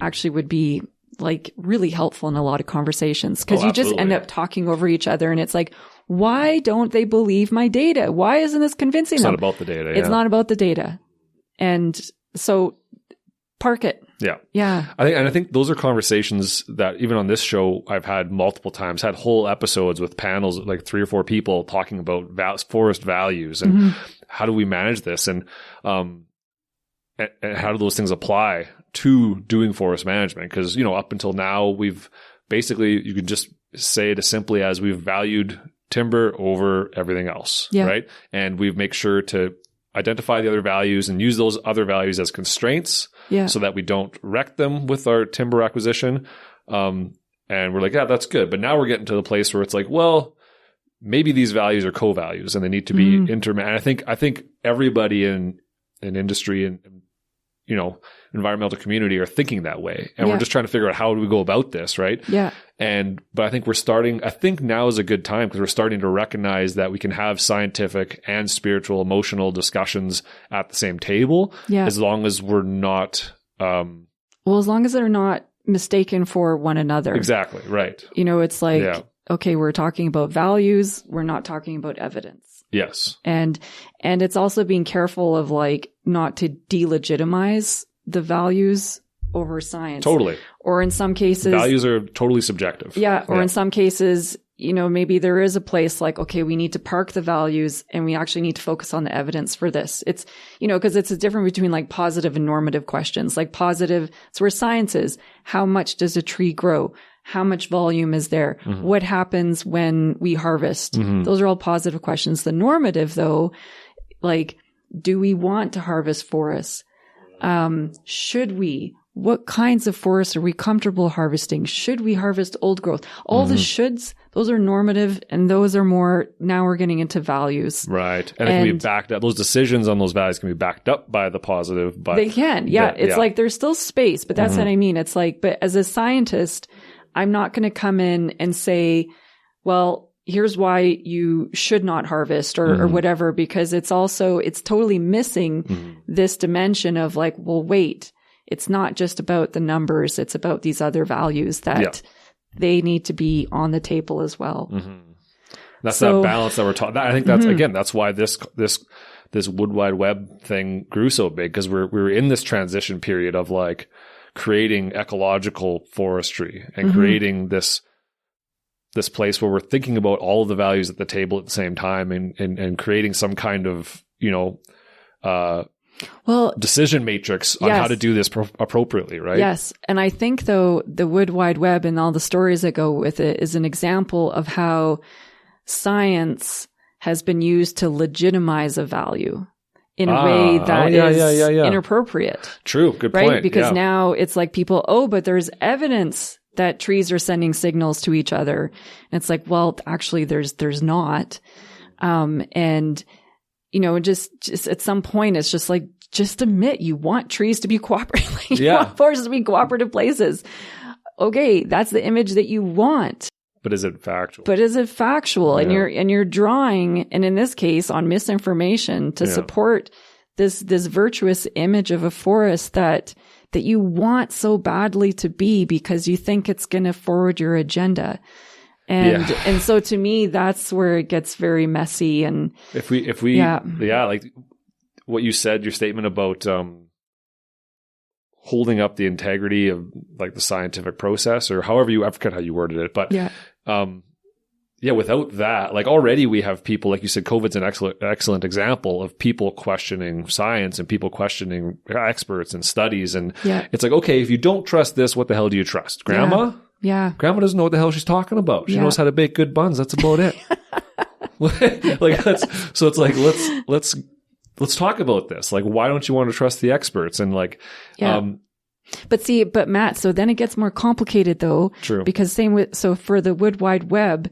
actually would be like really helpful in a lot of conversations, because you just end up talking over each other, and it's like, why don't they believe my data? Why isn't this convincing them? It's not about the data. It's not about the data. And so park it. Yeah. Yeah. I think those are conversations that even on this show, I've had multiple times, had whole episodes with panels, like 3 or 4 people talking about forest values and how do we manage this? And how do those things apply to doing forest management? Because, up until now, we've basically, you can just say it as simply as we've valued timber over everything else, right? And we've made sure to identify the other values and use those other values as constraints so that we don't wreck them with our timber acquisition. And we're like, yeah, that's good. But now we're getting to the place where it's like, well, maybe these values are co-values and they need to be and I think everybody in industry and environmental community are thinking that way. And we're just trying to figure out how do we go about this, right? Yeah. But I think now is a good time because we're starting to recognize that we can have scientific and spiritual, emotional discussions at the same table as long as we're not... as long as they're not mistaken for one another. Exactly, right. It's like, okay, we're talking about values, we're not talking about evidence. Yes. And it's also being careful of like not to delegitimize the values over science. Totally. Or in some cases, values are totally subjective. Yeah. Or in some cases, maybe there is a place like, okay, we need to park the values and we actually need to focus on the evidence for this. It's, because it's a difference between like positive and normative questions. Like positive, it's where science is. How much does a tree grow? How much volume is there? What happens when we harvest? Those are all positive questions. The normative, though, like, do we want to harvest forests? Should we? What kinds of forests are we comfortable harvesting? Should we harvest old growth? All the shoulds, those are normative, and those are more, now we're getting into values. Right. And it can be backed up. Those decisions on those values can be backed up by the positive. But they can. Yeah. It's like there's still space, but that's what I mean. It's like, but as a scientist, I'm not going to come in and say, well, here's why you should not harvest or whatever, because it's totally missing this dimension of like, well, wait, it's not just about the numbers. It's about these other values that they need to be on the table as well. That's that balance that we're talking. I think that's, again, that's why this Wood Wide Web thing grew so big, because we were in this transition period of like, creating ecological forestry and creating this place where we're thinking about all of the values at the table at the same time and creating some kind of, decision matrix on how to do this appropriately, right? Yes. And I think though, the Wood Wide Web and all the stories that go with it is an example of how science has been used to legitimize a value in a way that is inappropriate. True. Good point. Right? Because now it's like people, but there's evidence that trees are sending signals to each other. And it's like, well, actually there's not. Just at some point, it's just like, just admit you want trees to be cooperative. You want forests to be cooperative places. Okay. That's the image that you want. But is it factual? And you're drawing, and in this case, on misinformation to support this virtuous image of a forest that you want so badly to be because you think it's going to forward your agenda. And so to me, that's where it gets very messy. And if we like what you said, your statement about holding up the integrity of like the scientific process, or however I forget how you worded it, but without that, like already we have people, like you said, COVID's an excellent example of people questioning science and people questioning experts and studies. And it's like, okay, if you don't trust this, what the hell do you trust? Grandma? Yeah. Grandma doesn't know what the hell she's talking about. She knows how to bake good buns. That's about it. So it's like, let's talk about this. Like, why don't you want to trust the experts? And like, But Matt, so then it gets more complicated though. True. Because so for the Wood Wide Web,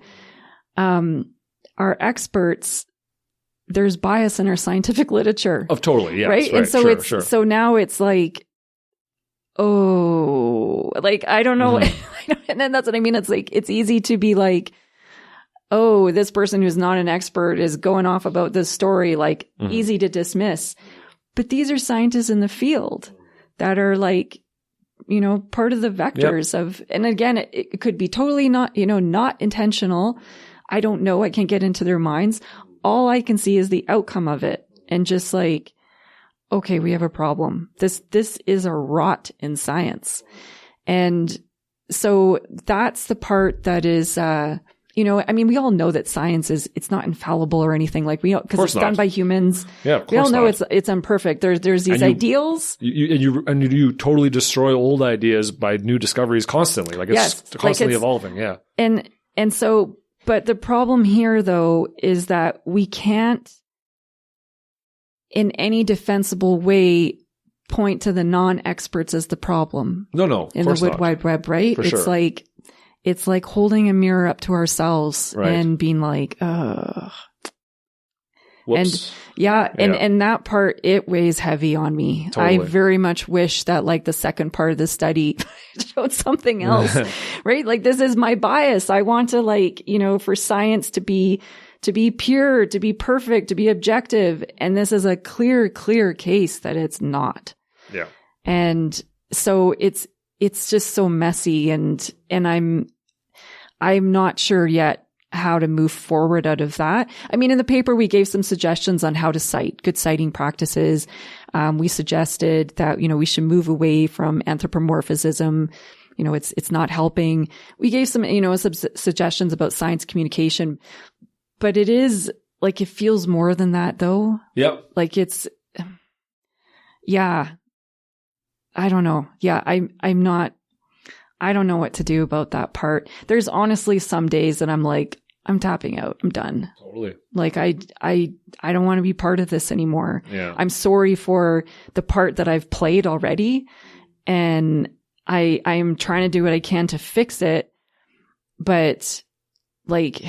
our experts, there's bias in our scientific literature. Oh, totally. Yes, right. And so so now it's like, I don't know. And then that's what I mean. It's like, it's easy to be like, oh, this person who's not an expert is going off about this story, like easy to dismiss. But these are scientists in the field that are like, you know, part of the vectors of, and again, it could be totally not, you know, not intentional. I don't know. I can't get into their minds. All I can see is the outcome of it. And just like, okay, we have a problem. This is a rot in science. And so that's the part that is, you know, I mean, we all know that science it's not infallible or anything, like we, because it's done by humans. Yeah, of course we all know not. it's imperfect. There's these ideals. You totally destroy old ideas by new discoveries constantly. Like it's constantly evolving. Yeah. And so, but the problem here though is that we can't in any defensible way point to the non-experts as the problem. No. In the Wide Web, right? For it's sure. It's like holding a mirror up to ourselves right. and being like, ugh. Whoops. And that part, it weighs heavy on me. Totally. I very much wish that like the second part of the study showed something else, right? Like this is my bias. I want to like, you know, for science to be pure, to be perfect, to be objective. And this is a clear case that it's not. Yeah. And so it's just so messy and I'm not sure yet how to move forward out of that. I mean, in the paper, we gave some suggestions on how to cite, good citing practices. We suggested that, you know, we should move away from anthropomorphism. You know, it's not helping. We gave some, you know, some suggestions about science communication, but it is like, it feels more than that though. Yep. Like I don't know. Yeah. I don't know what to do about that part. There's honestly some days that I'm like, I'm tapping out. I'm done. Totally. Like I don't want to be part of this anymore. Yeah. I'm sorry for the part that I've played already. And I'm trying to do what I can to fix it. But like,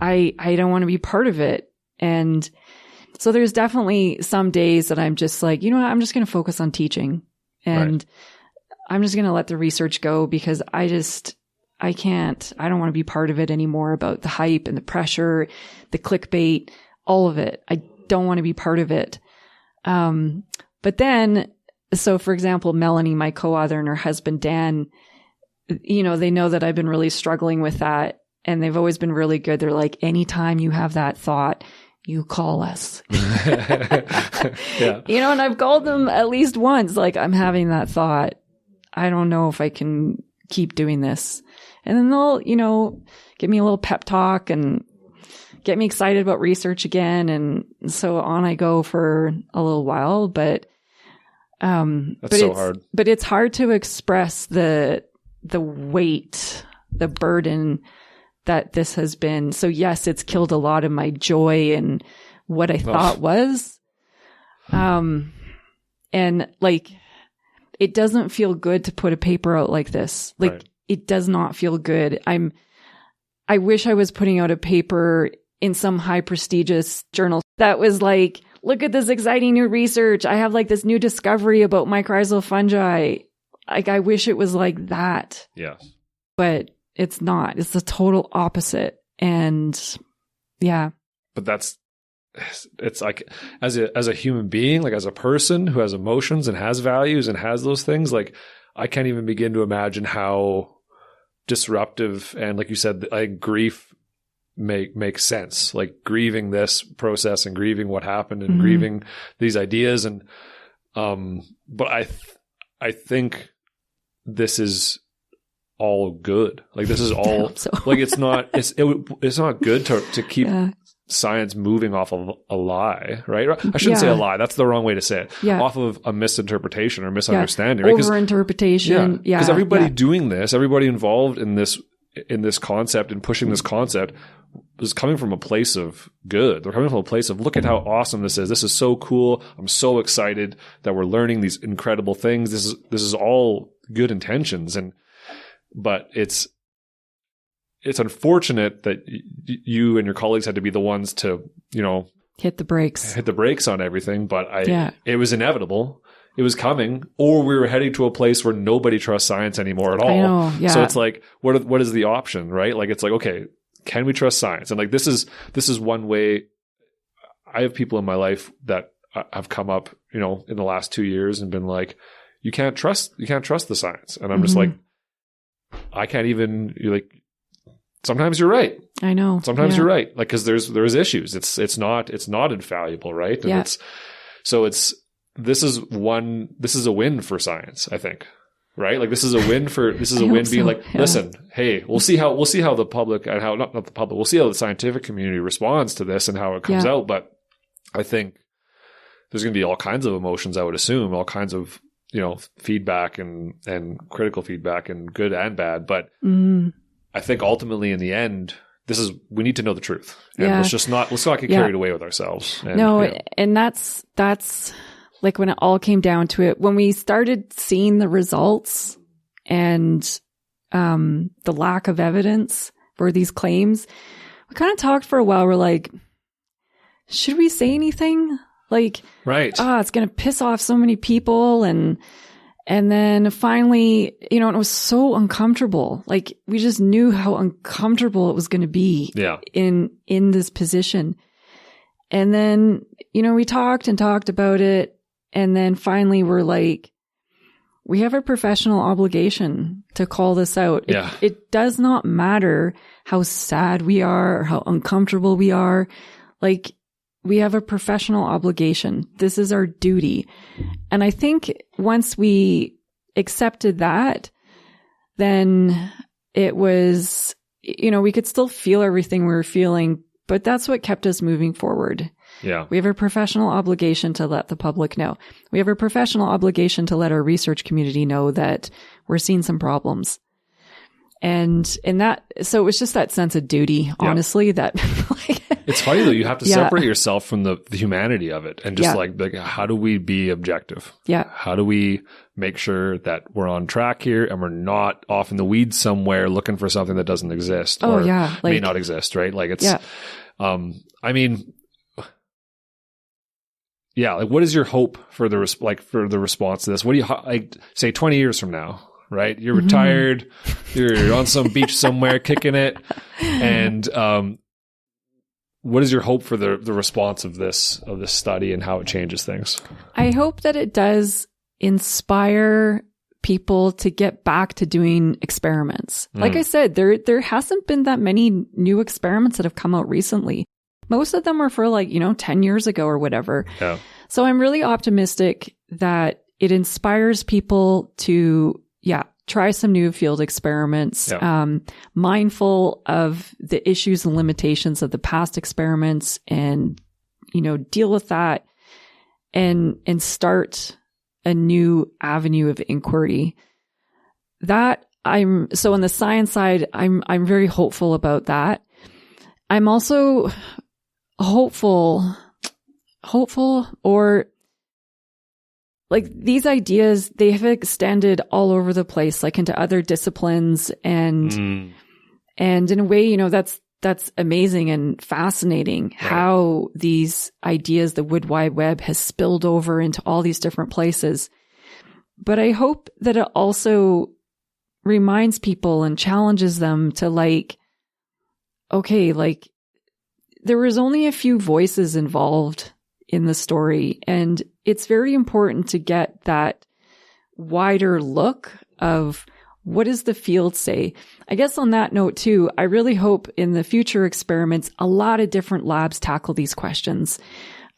I don't want to be part of it. And so there's definitely some days that I'm just like, you know what? I'm just going to focus on teaching. And I'm just going to let the research go because I don't want to be part of it anymore about the hype and the pressure, the clickbait, all of it. I don't want to be part of it. But then, so for example, Melanie, my co-author, and her husband, Dan, you know, they know that I've been really struggling with that and they've always been really good. They're like, anytime you have that thought, you call us. Yeah. You know, and I've called them at least once, like, I'm having that thought. I don't know if I can keep doing this. And then they'll, you know, give me a little pep talk and get me excited about research again. And so on I go for a little while, but, that's so hard. But it's hard to express the weight, the burden that this has been. So yes, it's killed a lot of my joy and what I thought was. And like, it doesn't feel good to put a paper out like this. Like it does not feel good. I wish I was putting out a paper in some high prestigious journal that was like, look at this exciting new research. I have like this new discovery about mycorrhizal fungi. Like I wish it was like that. Yes. But it's not. It's the total opposite. And yeah. But it's like as a human being, like as a person who has emotions and has values and has those things, like I can't even begin to imagine how disruptive and, like you said, like grief makes sense. Like grieving this process and grieving what happened and grieving these ideas. And but I think this is all good. Like this is all so. Like it's not good to keep science moving off of a lie, right? I shouldn't say a lie. That's the wrong way to say it. Yeah. Off of a misinterpretation or misunderstanding. Right? Overinterpretation. Yeah. Because everybody doing this, everybody involved in this concept and pushing this concept is coming from a place of good. They're coming from a place of, look at how awesome this is. This is so cool. I'm so excited that we're learning these incredible things. This is all good intentions. But it's unfortunate that you and your colleagues had to be the ones to, you know, hit the brakes on everything. But it was inevitable. It was coming, or we were heading to a place where nobody trusts science anymore at all. I know, yeah. So it's like, what is the option, right? Like, it's like, okay, can we trust science? And like, this is one way. I have people in my life that have come up, in the last 2 years and been like, you can't trust the science. And I'm just like, I can't even, you're like, sometimes you're right. I know. Sometimes you're right. Like, cause there's issues. It's not infallible. Right. And this is a win for science, I think. Right. Like, this is a win being like, listen, hey, we'll see how the public and how, not the public, we'll see how the scientific community responds to this and how it comes out. But I think there's going to be all kinds of emotions, I would assume, all kinds of, feedback and critical feedback and good and bad. But I think ultimately in the end, we need to know the truth. And let's not get carried away with ourselves. And, and that's like when it all came down to it, when we started seeing the results and the lack of evidence for these claims, we kind of talked for a while. We're like, should we say anything? Like, right. It's going to piss off so many people. And then finally, it was so uncomfortable. Like, we just knew how uncomfortable it was going to be in this position. And then, we talked about it. And then finally we're like, we have a professional obligation to call this out. It does not matter how sad we are or how uncomfortable we are. Like, we have a professional obligation. This is our duty. And I think once we accepted that, then it was, we could still feel everything we were feeling, but that's what kept us moving forward. Yeah. We have a professional obligation to let the public know. We have a professional obligation to let our research community know that we're seeing some problems. And so it was just that sense of duty, honestly, that like, it's funny though, you have to separate yourself from the humanity of it and just like, how do we be objective? Yeah. How do we make sure that we're on track here and we're not off in the weeds somewhere looking for something that doesn't exist or may not exist, right? Like it's, I mean, like what is your hope for the response to this? What do you say 20 years from now? Right? You're retired. You're on some beach somewhere kicking it. And, what is your hope for the response of this study and how it changes things? I hope that it does inspire people to get back to doing experiments. Like I said, there hasn't been that many new experiments that have come out recently. Most of them are for 10 years ago or whatever. Yeah. So I'm really optimistic that it inspires people to try some new field experiments, mindful of the issues and limitations of the past experiments and, deal with that and start a new avenue of inquiry. So on the science side, I'm very hopeful about that. I'm also hopeful or like these ideas, they have extended all over the place, like into other disciplines and in a way, that's amazing and fascinating how these ideas, the Wood Wide Web has spilled over into all these different places. But I hope that it also reminds people and challenges them to there was only a few voices involved in the story. And it's very important to get that wider look of what does the field say? I guess on that note too, I really hope in the future experiments, a lot of different labs tackle these questions.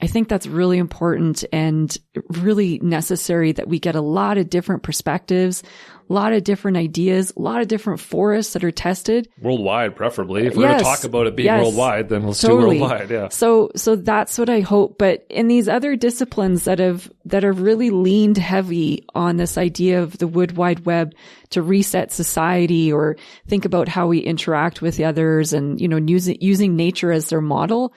I think that's really important and really necessary that we get a lot of different perspectives, a lot of different ideas, a lot of different forests that are tested. Worldwide, preferably. If we're going to talk about it being worldwide, then let's do worldwide. Yeah. So that's what I hope. But in these other disciplines that have really leaned heavy on this idea of the Wood Wide Web to reset society or think about how we interact with the others and, using nature as their model,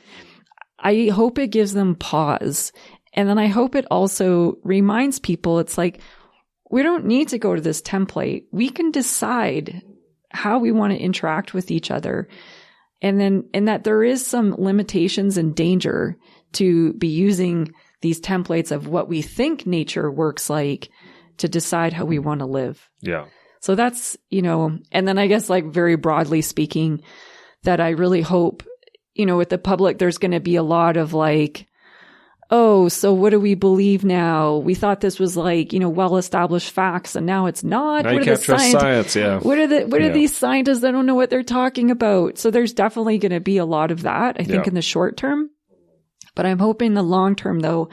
I hope it gives them pause. And then I hope it also reminds people it's like, we don't need to go to this template. We can decide how we want to interact with each other. And that there is some limitations and danger to be using these templates of what we think nature works like to decide how we want to live. Yeah. So that's, and then I guess very broadly speaking, that I really hope, with the public, there's going to be a lot of like, oh, so what do we believe now? We thought this was like, well-established facts, and now it's not. Now you can't trust science, yeah. What are these scientists that don't know what they're talking about? So there's definitely going to be a lot of that, I think, in the short term. But I'm hoping the long term, though,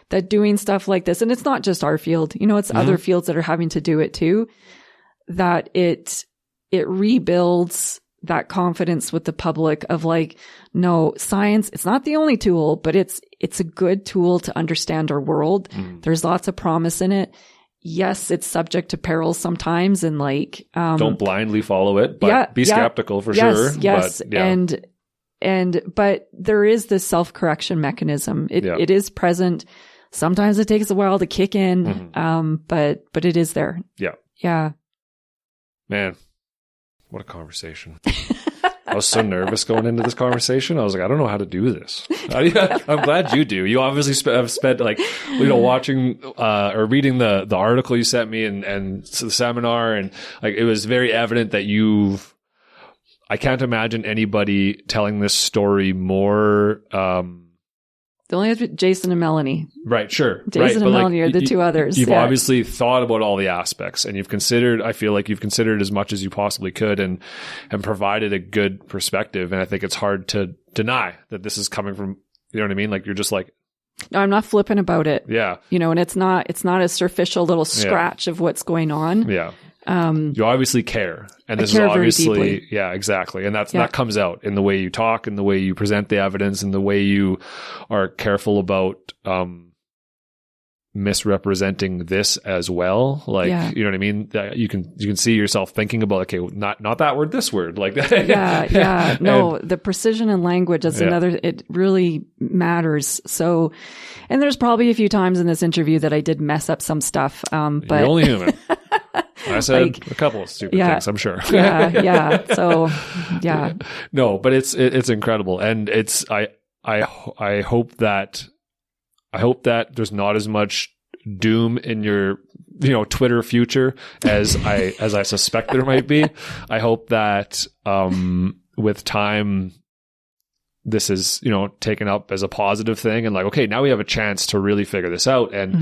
that doing stuff like this, and it's not just our field, it's other fields that are having to do it too, that it rebuilds that confidence with the public of like, no, science, it's not the only tool, but it's a good tool to understand our world. There's lots of promise in it. Yes, it's subject to perils sometimes, and like, don't blindly follow it, but be skeptical for sure. Yes. But, but there is this self-correction mechanism. It is present. Sometimes it takes a while to kick in. But it is there. Yeah. Yeah. Man, what a conversation. I was so nervous going into this conversation. I was like, I don't know how to do this. I'm glad you do. You obviously have spent like, watching or reading the article you sent me and the seminar, and like it was very evident that I can't imagine anybody telling this story more. The only other, Jason and Melanie. Right, sure. Jason and Melanie are the two others. You've obviously thought about all the aspects, and I feel like you've considered as much as you possibly could and provided a good perspective. And I think it's hard to deny that this is coming from, you know what I mean? Like you're just like, no, I'm not flippant about it. Yeah. And it's not a superficial little scratch of what's going on. Yeah. You obviously care, and this is obviously, yeah, exactly. And that comes out in the way you talk, in the way you present the evidence, in the way you are careful about, misrepresenting this as well. Like, you know what I mean? You can see yourself thinking about, okay, not that word, this word, like that. Yeah. No, the precision in language, that's another, it really matters. So, and there's probably a few times in this interview that I did mess up some stuff. But you're only human. I said a couple of stupid things, I'm sure. Yeah. So, yeah. No, but it's incredible. And I hope that there's not as much doom in your, Twitter future as I suspect there might be. I hope that, with time, this is, taken up as a positive thing, and like, okay, now we have a chance to really figure this out, and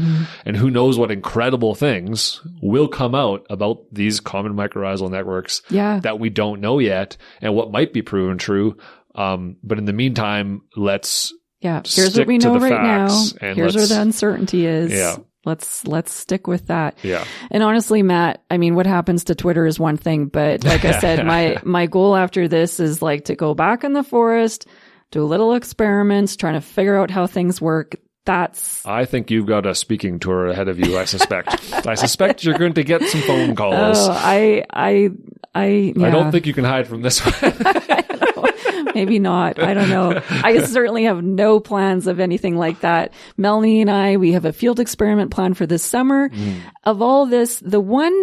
who knows what incredible things will come out about these common mycorrhizal networks that we don't know yet, and what might be proven true. But in the meantime, let's here's what we know right now. And here's where the uncertainty is. Yeah. Let's stick with that. Yeah. And honestly, Matt, I mean, what happens to Twitter is one thing, but like I said, my goal after this is like to go back in the forest, do little experiments, trying to figure out how things work. I think you've got a speaking tour ahead of you, I suspect. I suspect you're going to get some phone calls. Oh, I don't think you can hide from this one. Maybe not. I don't know. I certainly have no plans of anything like that. Melanie and we have a field experiment planned for this summer. Of all this, the one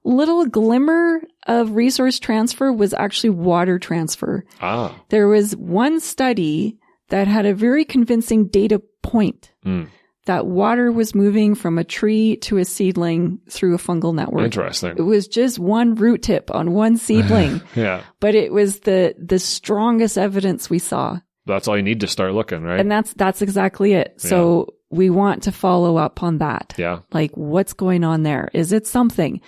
little glimmer of resource transfer was actually water transfer. There was one study that had a very convincing data point that water was moving from a tree to a seedling through a fungal network. Interesting. It was just one root tip on one seedling. But it was the strongest evidence we saw. That's all you need to start looking, right? And that's exactly it. So we want to follow up on that. Yeah. Like, what's going on there? Is it something?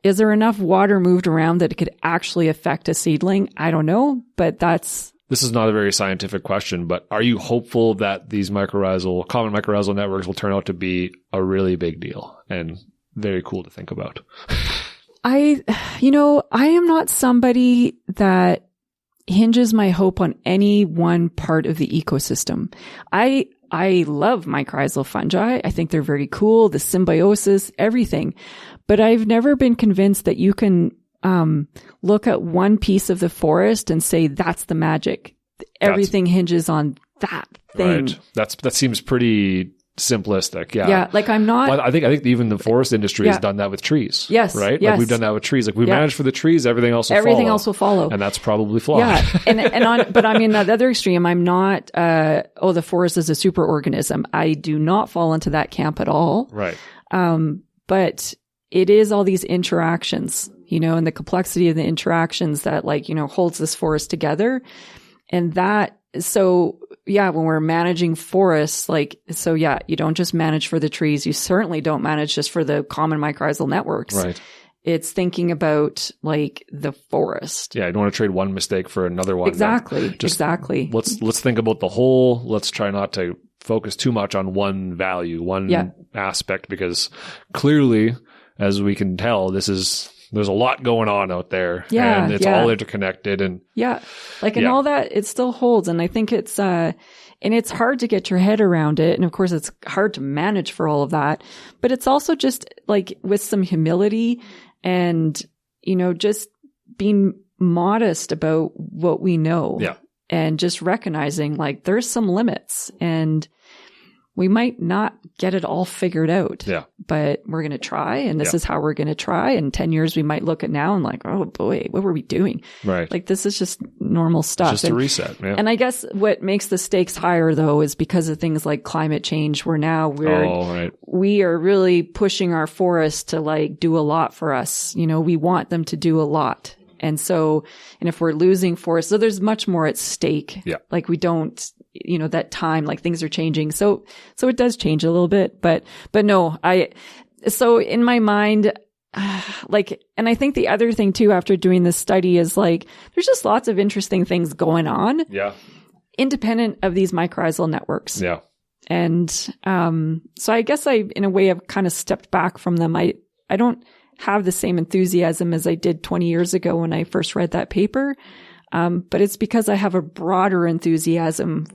Is there enough water moved around that it could actually affect a seedling? I don't know, but this is not a very scientific question, but are you hopeful that these common mycorrhizal networks will turn out to be a really big deal and very cool to think about? I am not somebody that hinges my hope on any one part of the ecosystem. I love mycorrhizal fungi. I think they're very cool, the symbiosis, everything. But I've never been convinced that you can look at one piece of the forest and say that's the magic. Everything hinges on that thing. Right. That seems pretty simplistic. Yeah. Yeah. Like I'm not. Well, I think even the forest industry has done that with trees. Yes. Right. Yes. Like we've done that with trees. Like we manage for the trees, everything else will follow. And that's probably flawed. Yeah. But I mean, the other extreme, I'm not, the forest is a superorganism. I do not fall into that camp at all. Right. But it is all these interactions. and the complexity of the interactions that holds this forest together. And when we're managing forests, you don't just manage for the trees. You certainly don't manage just for the common mycorrhizal networks. Right. It's thinking about the forest. Yeah. You don't want to trade one mistake for another one. Exactly. Let's think about the whole. Let's try not to focus too much on one value, one aspect, because clearly, as we can tell, there's a lot going on out there, and it's all interconnected, and and all that, it still holds. And I think it's, and it's hard to get your head around it. And of course it's hard to manage for all of that, but it's also just with some humility and, just being modest about what we know. Yeah. And just recognizing there's some limits, and we might not get it all figured out. Yeah. But we're going to try, and this is how we're going to try. In 10 years, we might look at now and oh boy, what were we doing? Right. This is just normal stuff. It's just a reset. Yeah. And I guess what makes the stakes higher though is because of things like climate change, where now we are really pushing our forests to do a lot for us. We want them to do a lot. And if we're losing forests, so there's much more at stake. Yeah. We don't, that time, things are changing. So it does change a little bit, but no, so in my mind, and I think the other thing too, after doing this study is there's just lots of interesting things going on. Yeah. Independent of these mycorrhizal networks. Yeah. And, so I guess in a way, I've kind of stepped back from them. I don't have the same enthusiasm as I did 20 years ago when I first read that paper. But it's because I have a broader enthusiasm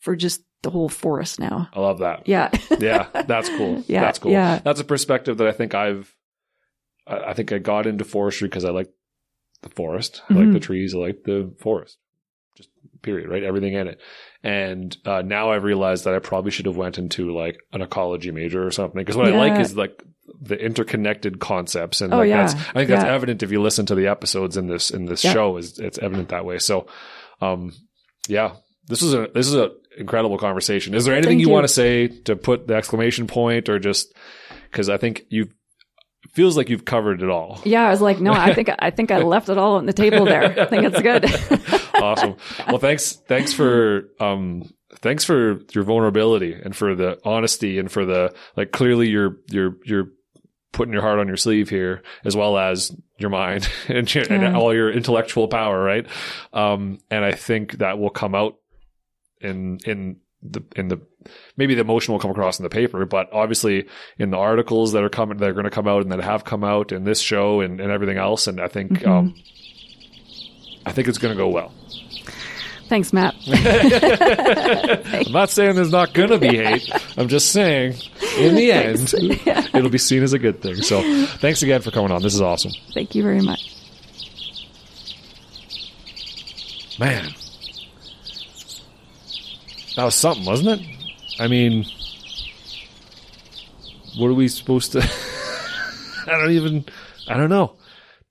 for just the whole forest now. I love that. Yeah. Yeah. That's cool. Yeah. That's cool. Yeah. That's a perspective that I think I got into forestry because I like the forest. I like the trees. I like the forest. Just period, right? Everything in it. And now I've realized that I probably should have went into an ecology major or something. Because what I like is the interconnected concepts, and I think that's evident if you listen to the episodes in this show. It's evident that way. So, this is a incredible conversation. Is there anything you want to say to put the exclamation point, or just because I think feels like you've covered it all? Yeah, I was no, I think I left it all on the table there. I think it's good. Awesome. Well, thanks for your vulnerability and for the honesty and for the clearly you're putting your heart on your sleeve here, as well as your mind and all your intellectual power, right? And I think that will come out in the maybe the emotion will come across in the paper, but obviously in the articles that are going to come out and that have come out in this show and everything else. And I think it's going to go well. Thanks, Matt. I'm not saying there's not going to be hate. I'm just saying in the end, it'll be seen as a good thing. So thanks again for coming on. This is awesome. Thank you very much. Man, that was something, wasn't it? I mean, what are we supposed to... I don't know.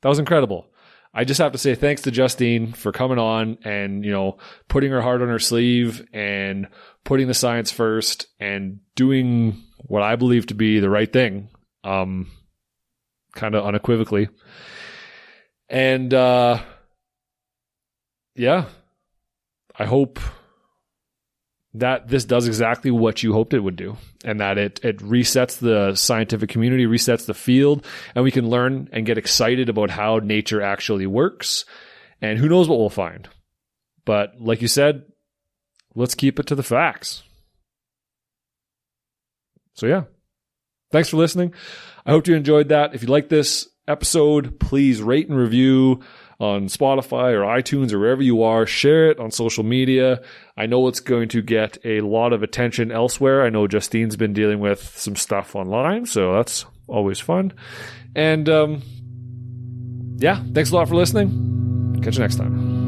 That was incredible. I just have to say thanks to Justine for coming on and, putting her heart on her sleeve and putting the science first and doing what I believe to be the right thing, kind of unequivocally. And, I hope that this does exactly what you hoped it would do, and that it resets the scientific community, resets the field, and we can learn and get excited about how nature actually works, and who knows what we'll find. But like you said, let's keep it to the facts. So thanks for listening. I hope you enjoyed that. If you like this episode, please rate and review on Spotify or iTunes or wherever you are. Share it on social media. I know it's going to get a lot of attention elsewhere. I know Justine's been dealing with some stuff online, so that's always fun. And thanks a lot for listening. Catch you next time.